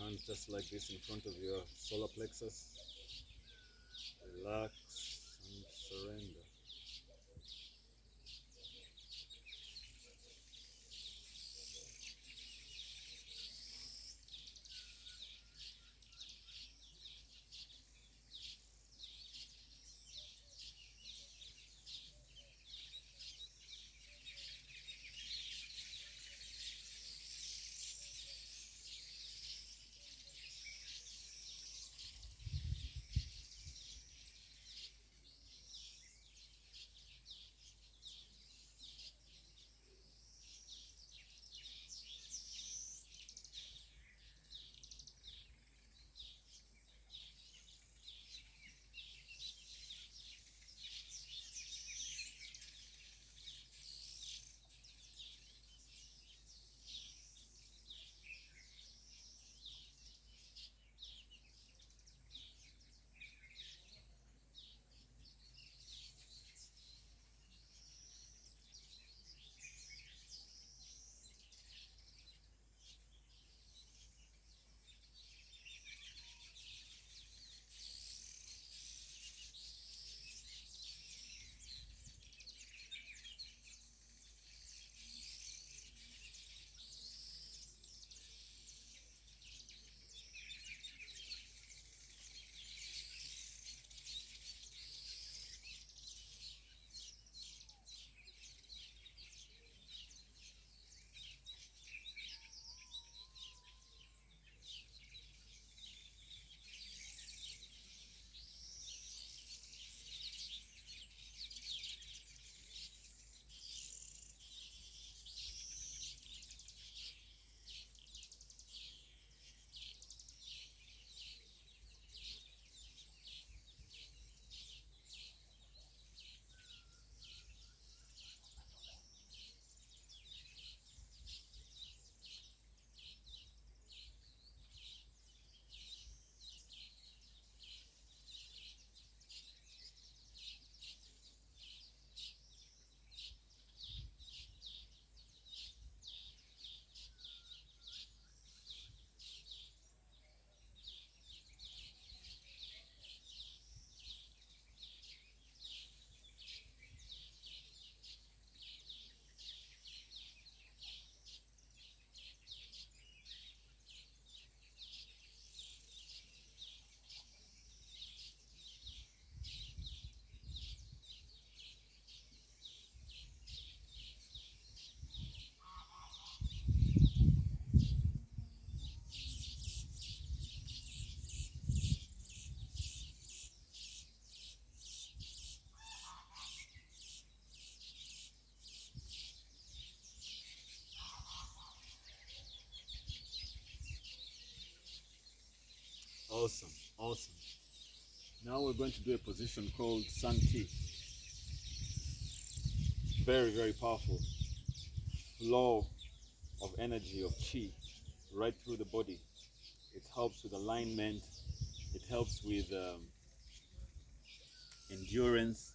hands just like this in front of your solar plexus. Relax and surrender. Awesome, awesome. Now we're going to do a position called Sun T. Very, very powerful. Flow of energy, of chi, right through the body. It helps with alignment. It helps with endurance.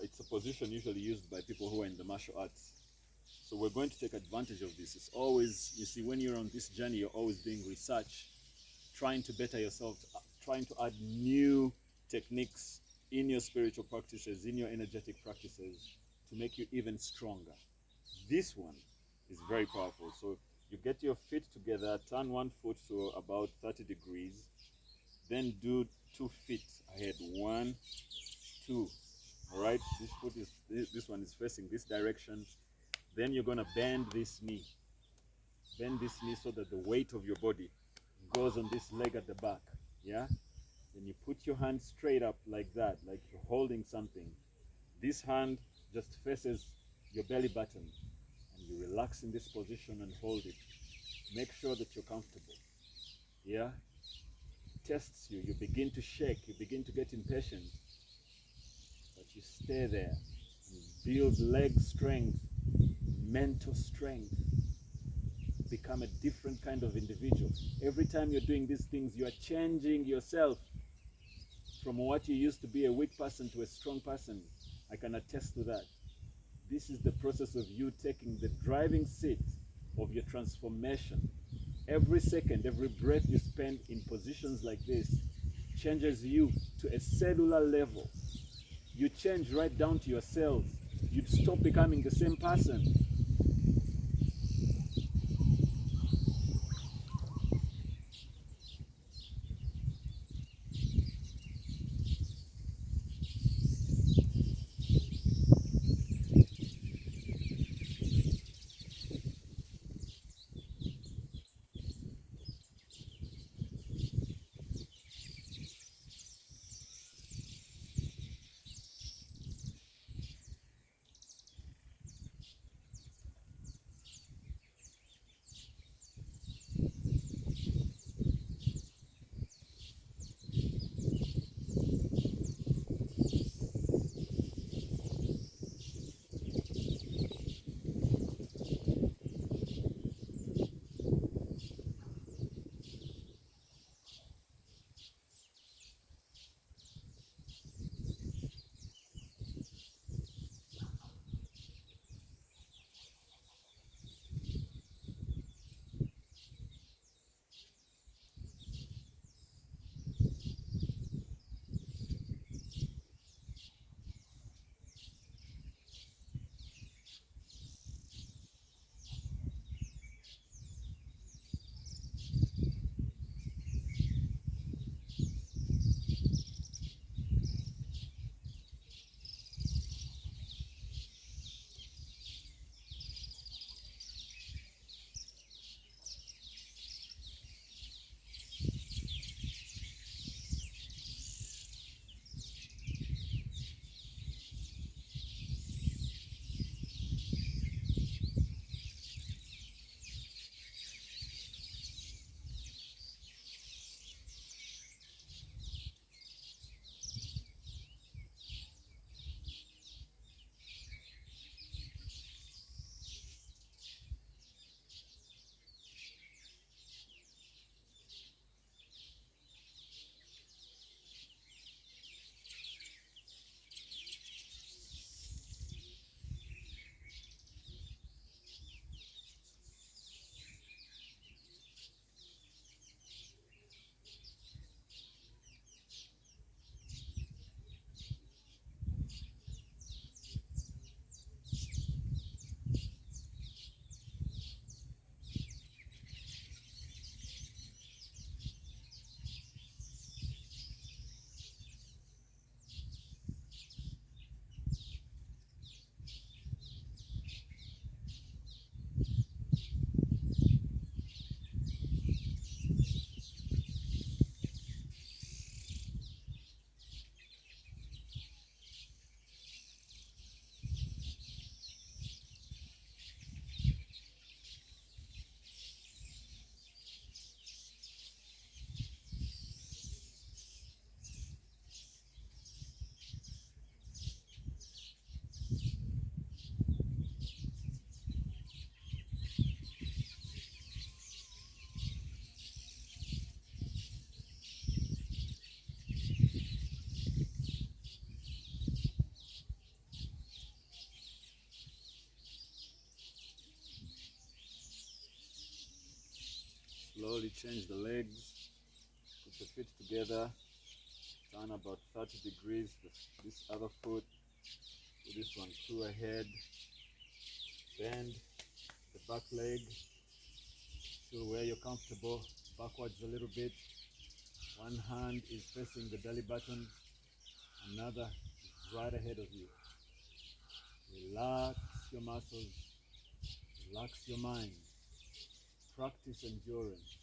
It's a position usually used by people who are in the martial arts. So we're going to take advantage of this. It's always, you see, when you're on this journey, you're always doing research, trying to better yourself, trying to add new techniques in your spiritual practices, in your energetic practices, to make you even stronger. This one is very powerful. So you get your feet together, turn one foot to about 30 degrees, then do 2 feet ahead. 1, 2. All right, this one is facing this direction. Then you're gonna bend this knee. Bend this knee so that the weight of your body goes on this leg at the back. Yeah. Then you put your hand straight up like that, like you're holding something. This hand just faces your belly button, and you relax in this position and hold it. Make sure that you're comfortable. Yeah. Tests you. You begin to shake. You begin to get impatient. But you stay there. You build leg strength, mental strength. Become a different kind of individual. Every time you're doing these things, you are changing yourself from what you used to be, a weak person, to a strong person. I can attest to that. This is the process of you taking the driving seat of your transformation. Every second, every breath you spend in positions like this changes you to a cellular level. You change right down to your cells. You stop becoming the same person. Slowly change the legs, put the feet together, turn about 30 degrees this other foot, with this one two ahead, bend the back leg to where you're comfortable, backwards a little bit. One hand is facing the belly button, another is right ahead of you. Relax your muscles, relax your mind, practice endurance.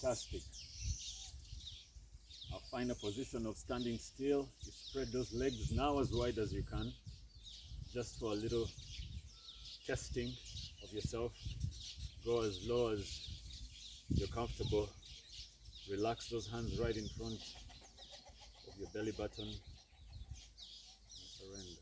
Fantastic. I'll find a position of standing still. You spread those legs now as wide as you can, just for a little testing of yourself. Go as low as you're comfortable. Relax those hands right in front of your belly button and surrender.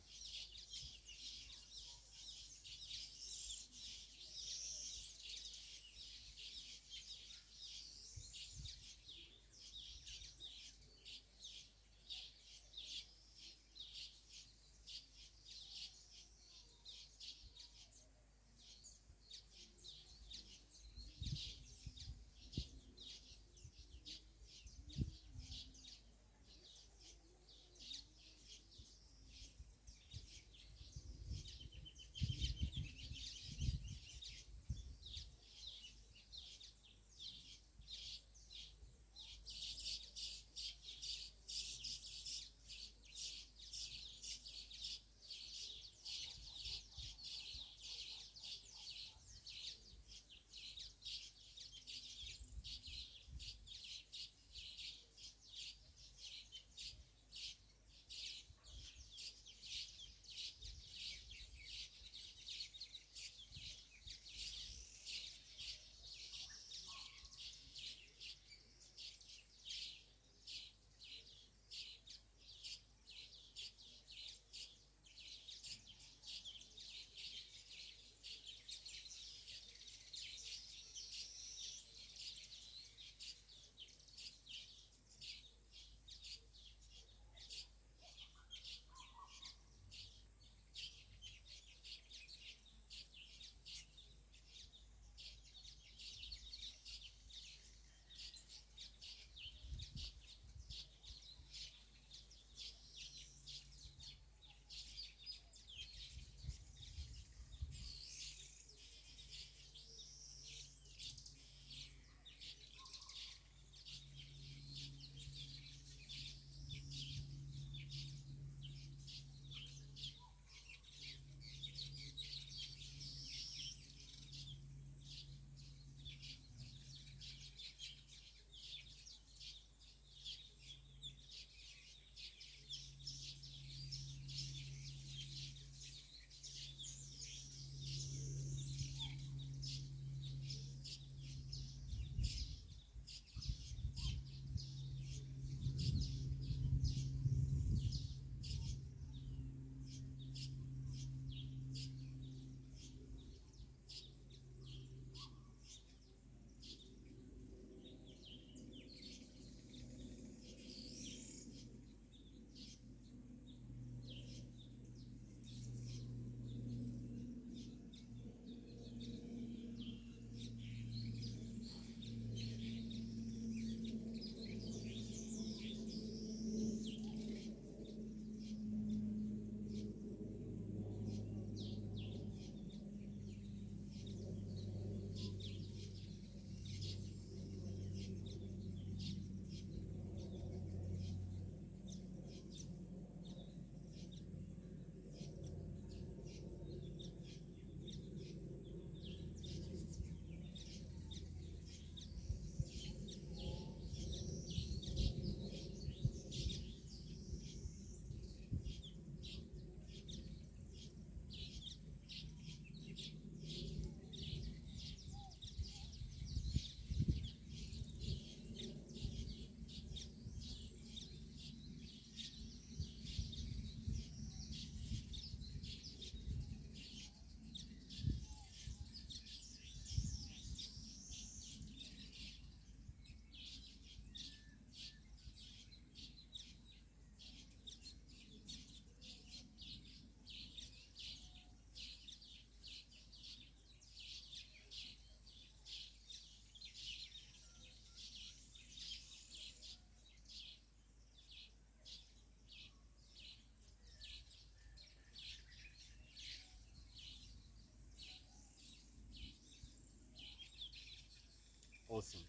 Awesome.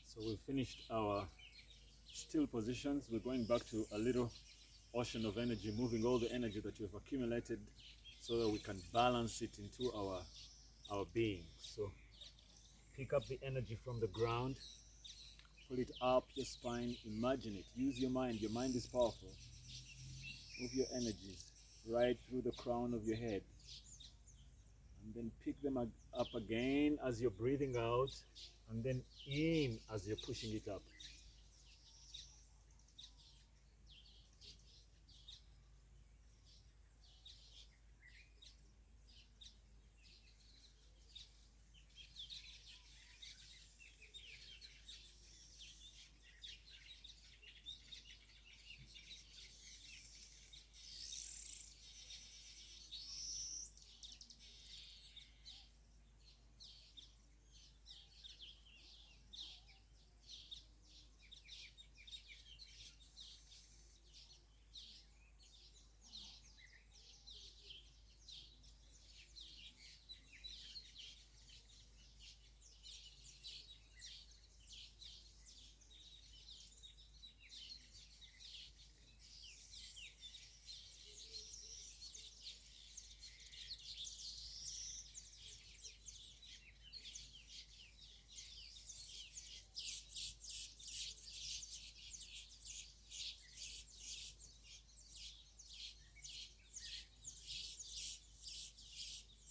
So we've finished our still positions. We're going back to a little ocean of energy, moving all the energy that we've accumulated so that we can balance it into our being. So pick up the energy from the ground, Pull it up your spine. Imagine it. Use your mind. Your mind is powerful. Move your energies right through the crown of your head. And then pick them up again as you're breathing out. And then in as you're pushing it up.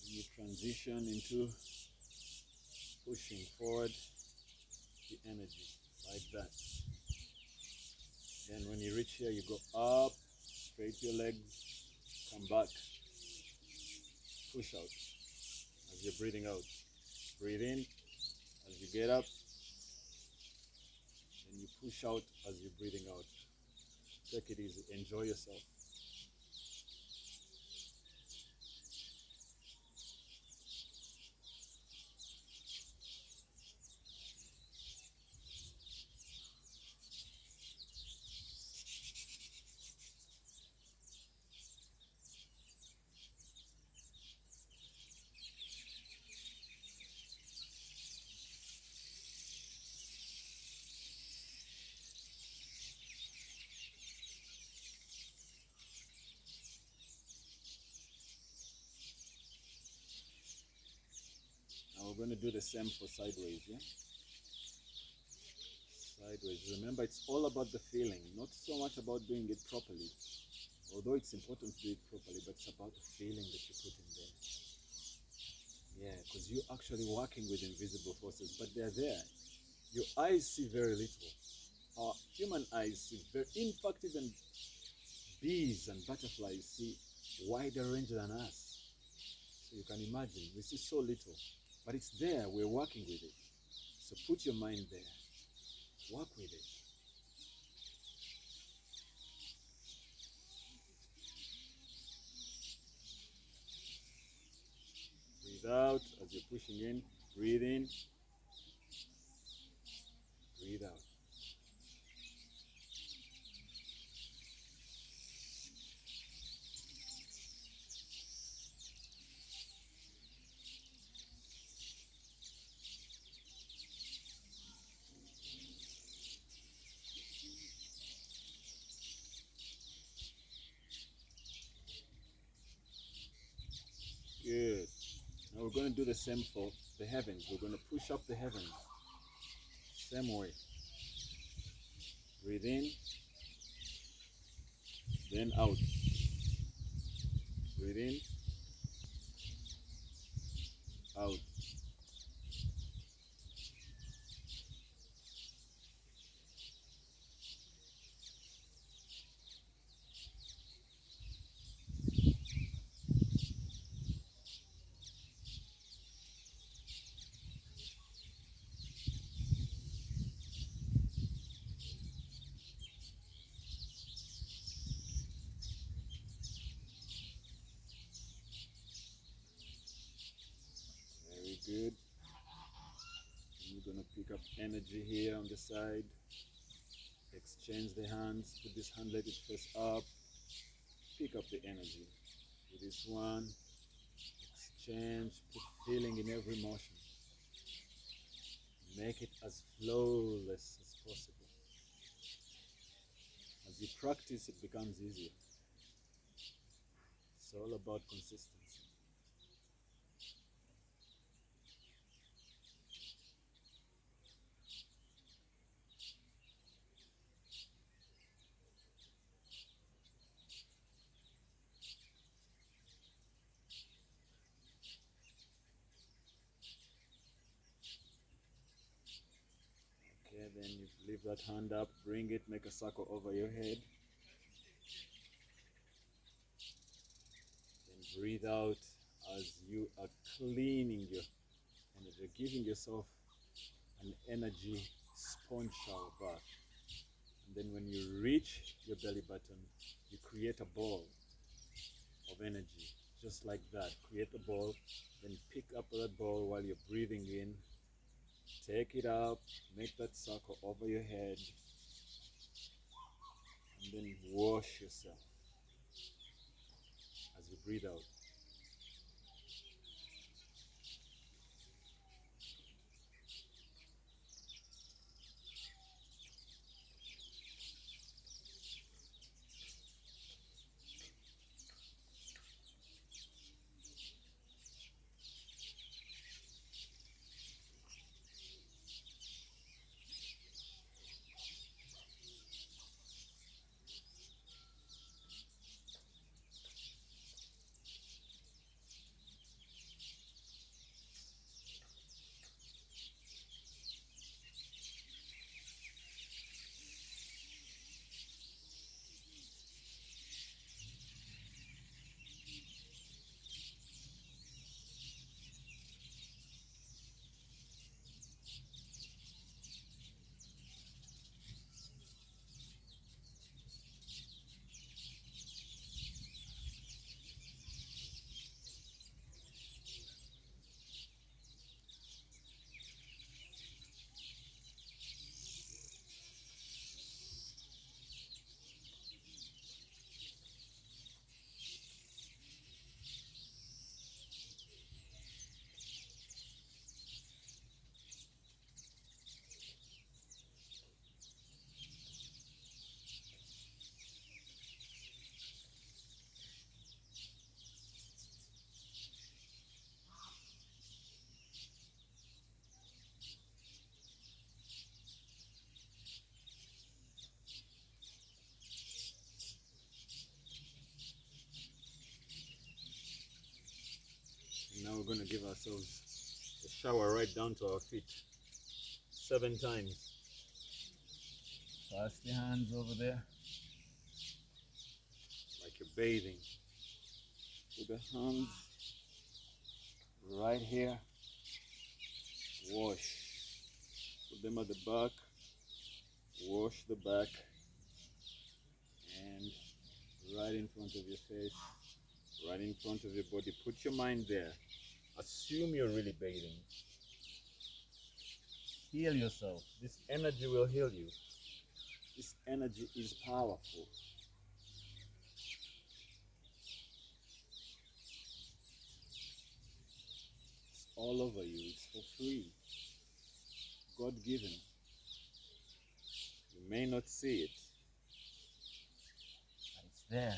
You transition into pushing forward the energy like that. Then when you reach here, you go up, straight your legs, come back, push out as you're breathing out. Breathe in as you get up, and you push out as you're breathing out. Take it easy, enjoy yourself. Now we're going to do the same for sideways, yeah? Sideways. Remember, it's all about the feeling, not so much about doing it properly. Although it's important to do it properly, but it's about the feeling that you put in there. Yeah, because you're actually working with invisible forces, but they're there. Your eyes see very little. Our human eyes see very, in fact, even bees and butterflies see wider range than us. So you can imagine, we see so little, but it's there, we're working with it. So put your mind there, work with it. Breathe out as you're pushing in, breathe in, breathe out. Good. Now we're going to do the same for the heavens. We're going to push up the heavens. Same way. Breathe in, then out. Breathe in, out. Very good. And we're going to pick up energy here on the side. Exchange the hands. Put this hand, let it face up. Pick up the energy. With this one, exchange, put feeling in every motion. Make it as flawless as possible. As you practice, it becomes easier. It's all about consistency. then you lift that hand up, bring it, make a circle over your head. Then breathe out as you are cleaning your energy, giving yourself an energy sponge shower bath. And then when you reach your belly button, you create a ball of energy, just like that. Create a ball, then pick up that ball while you're breathing in. Take it up, make that circle over your head, and then wash yourself as you breathe out. And now we're going to give ourselves a shower right down to our feet 7 times. Pass the hands over there. Like you're bathing. Put the hands right here. Wash. Put them at the back. Wash the back. And right in front of your face. Right in front of your body. Put your mind there. Assume you're really bathing. Heal yourself. This energy will heal you. This energy is powerful. It's all over you. It's for free. God given. You may not see it, But it's there.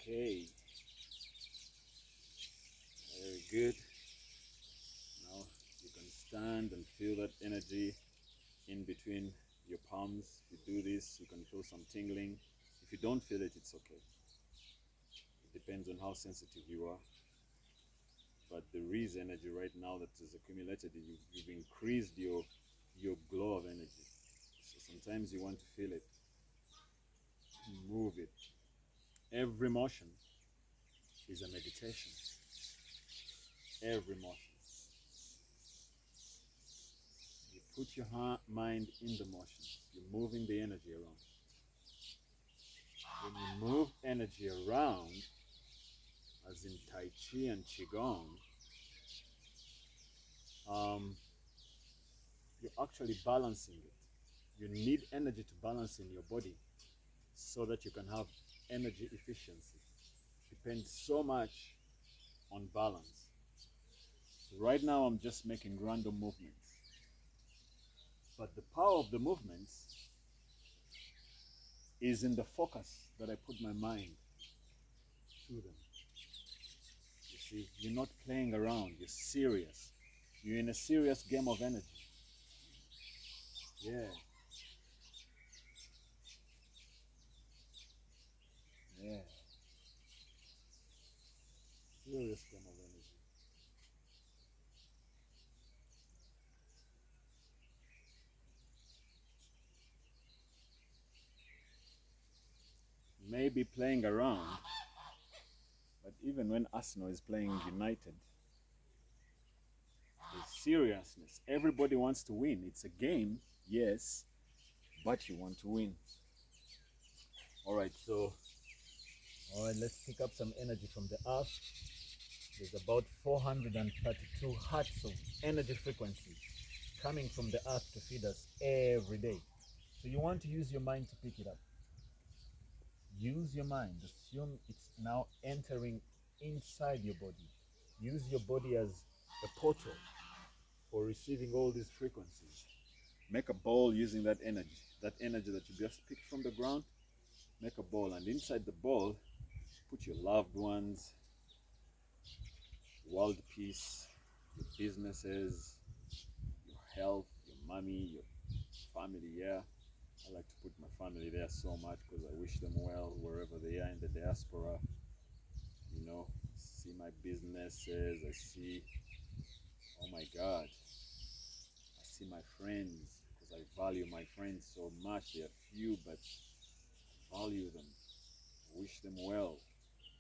Okay, very good. Now you can stand and feel that energy in between your palms. If you do this, you can feel some tingling. If you don't feel it, it's okay. It depends on how sensitive you are. but there is energy right now that is accumulated. You've increased your glow of energy. So sometimes you want to feel it, move it. Every motion is a meditation. Every motion. You put your mind in the motion. You're moving the energy around. When you move energy around, as in Tai Chi and Qigong, you're actually balancing it. You need energy to balance in your body so that you can have energy efficiency. Depends so much on balance. So right now I'm just making random movements. But the power of the movements is in the focus that I put my mind to them. You see, you're not playing around, you're serious. You're in a serious game of energy. Yeah. Yeah. Serious game of energy. Maybe playing around, but even when Arsenal is playing United, there's seriousness. Everybody wants to win. It's a game, yes, but you want to win. Alright, let's pick up some energy from the earth. There's about 432 hertz of energy frequency coming from the earth to feed us every day. So you want to use your mind to pick it up. Use your mind. Assume it's now entering inside your body. Use your body as a portal for receiving all these frequencies. Make a ball using that energy that you just picked from the ground. Make a ball, and inside the ball, put your loved ones, world peace, your businesses, your health, your money, your family. Yeah, I like to put my family there so much because I wish them well wherever they are in the diaspora. You know, see my businesses, I see, oh my God, I see my friends, because I value my friends so much. They are few, but I value them. I wish them well.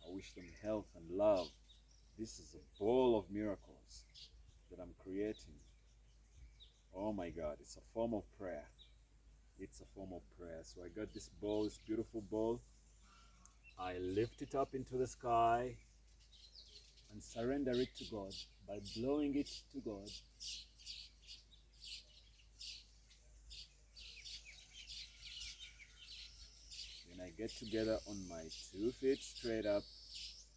I wish them health and love. This is a ball of miracles that I'm creating. Oh my God, it's a form of prayer. It's a form of prayer. So I got this ball, this beautiful ball. I lift it up into the sky and surrender it to God by blowing it to God. Then I get together on my 2 feet straight up,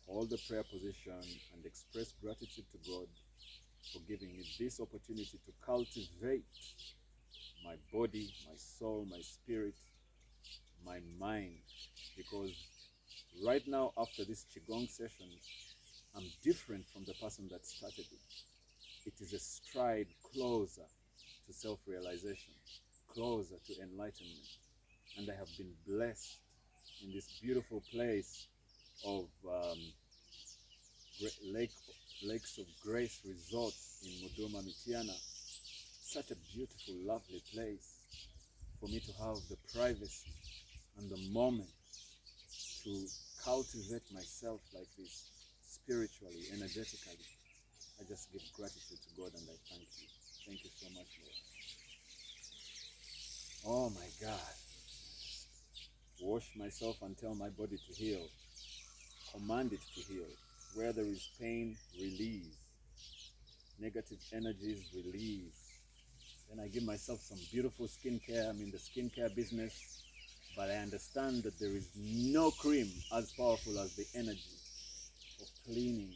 hold the prayer position, and express gratitude to God for giving me this opportunity to cultivate my body, my soul, my spirit, my mind. Because right now, after this Qigong session, I'm different from the person that started it. It is a stride closer to self-realization, closer to enlightenment. And I have been blessed in this beautiful place of Lakes of Grace Resort in Muduuma, Mitiana. Such a beautiful, lovely place for me to have the privacy and the moment to cultivate myself like this, spiritually, energetically. I just give gratitude to God and I thank you. Thank you so much, Lord. Oh my God. Wash myself and tell my body to heal. Command it to heal. Where there is pain, release. Negative energies, release. Then I give myself some beautiful skincare. I'm in the skincare business, but I understand that there is no cream as powerful as the energy of cleaning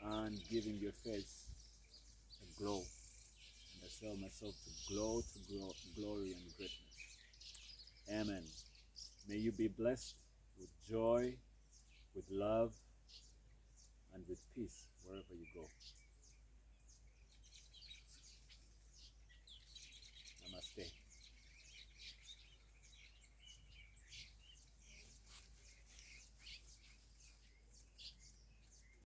and giving your face a glow. And I tell myself to glow to glory and greatness. Amen. May you be blessed with joy, with love, and with peace wherever you go. Namaste.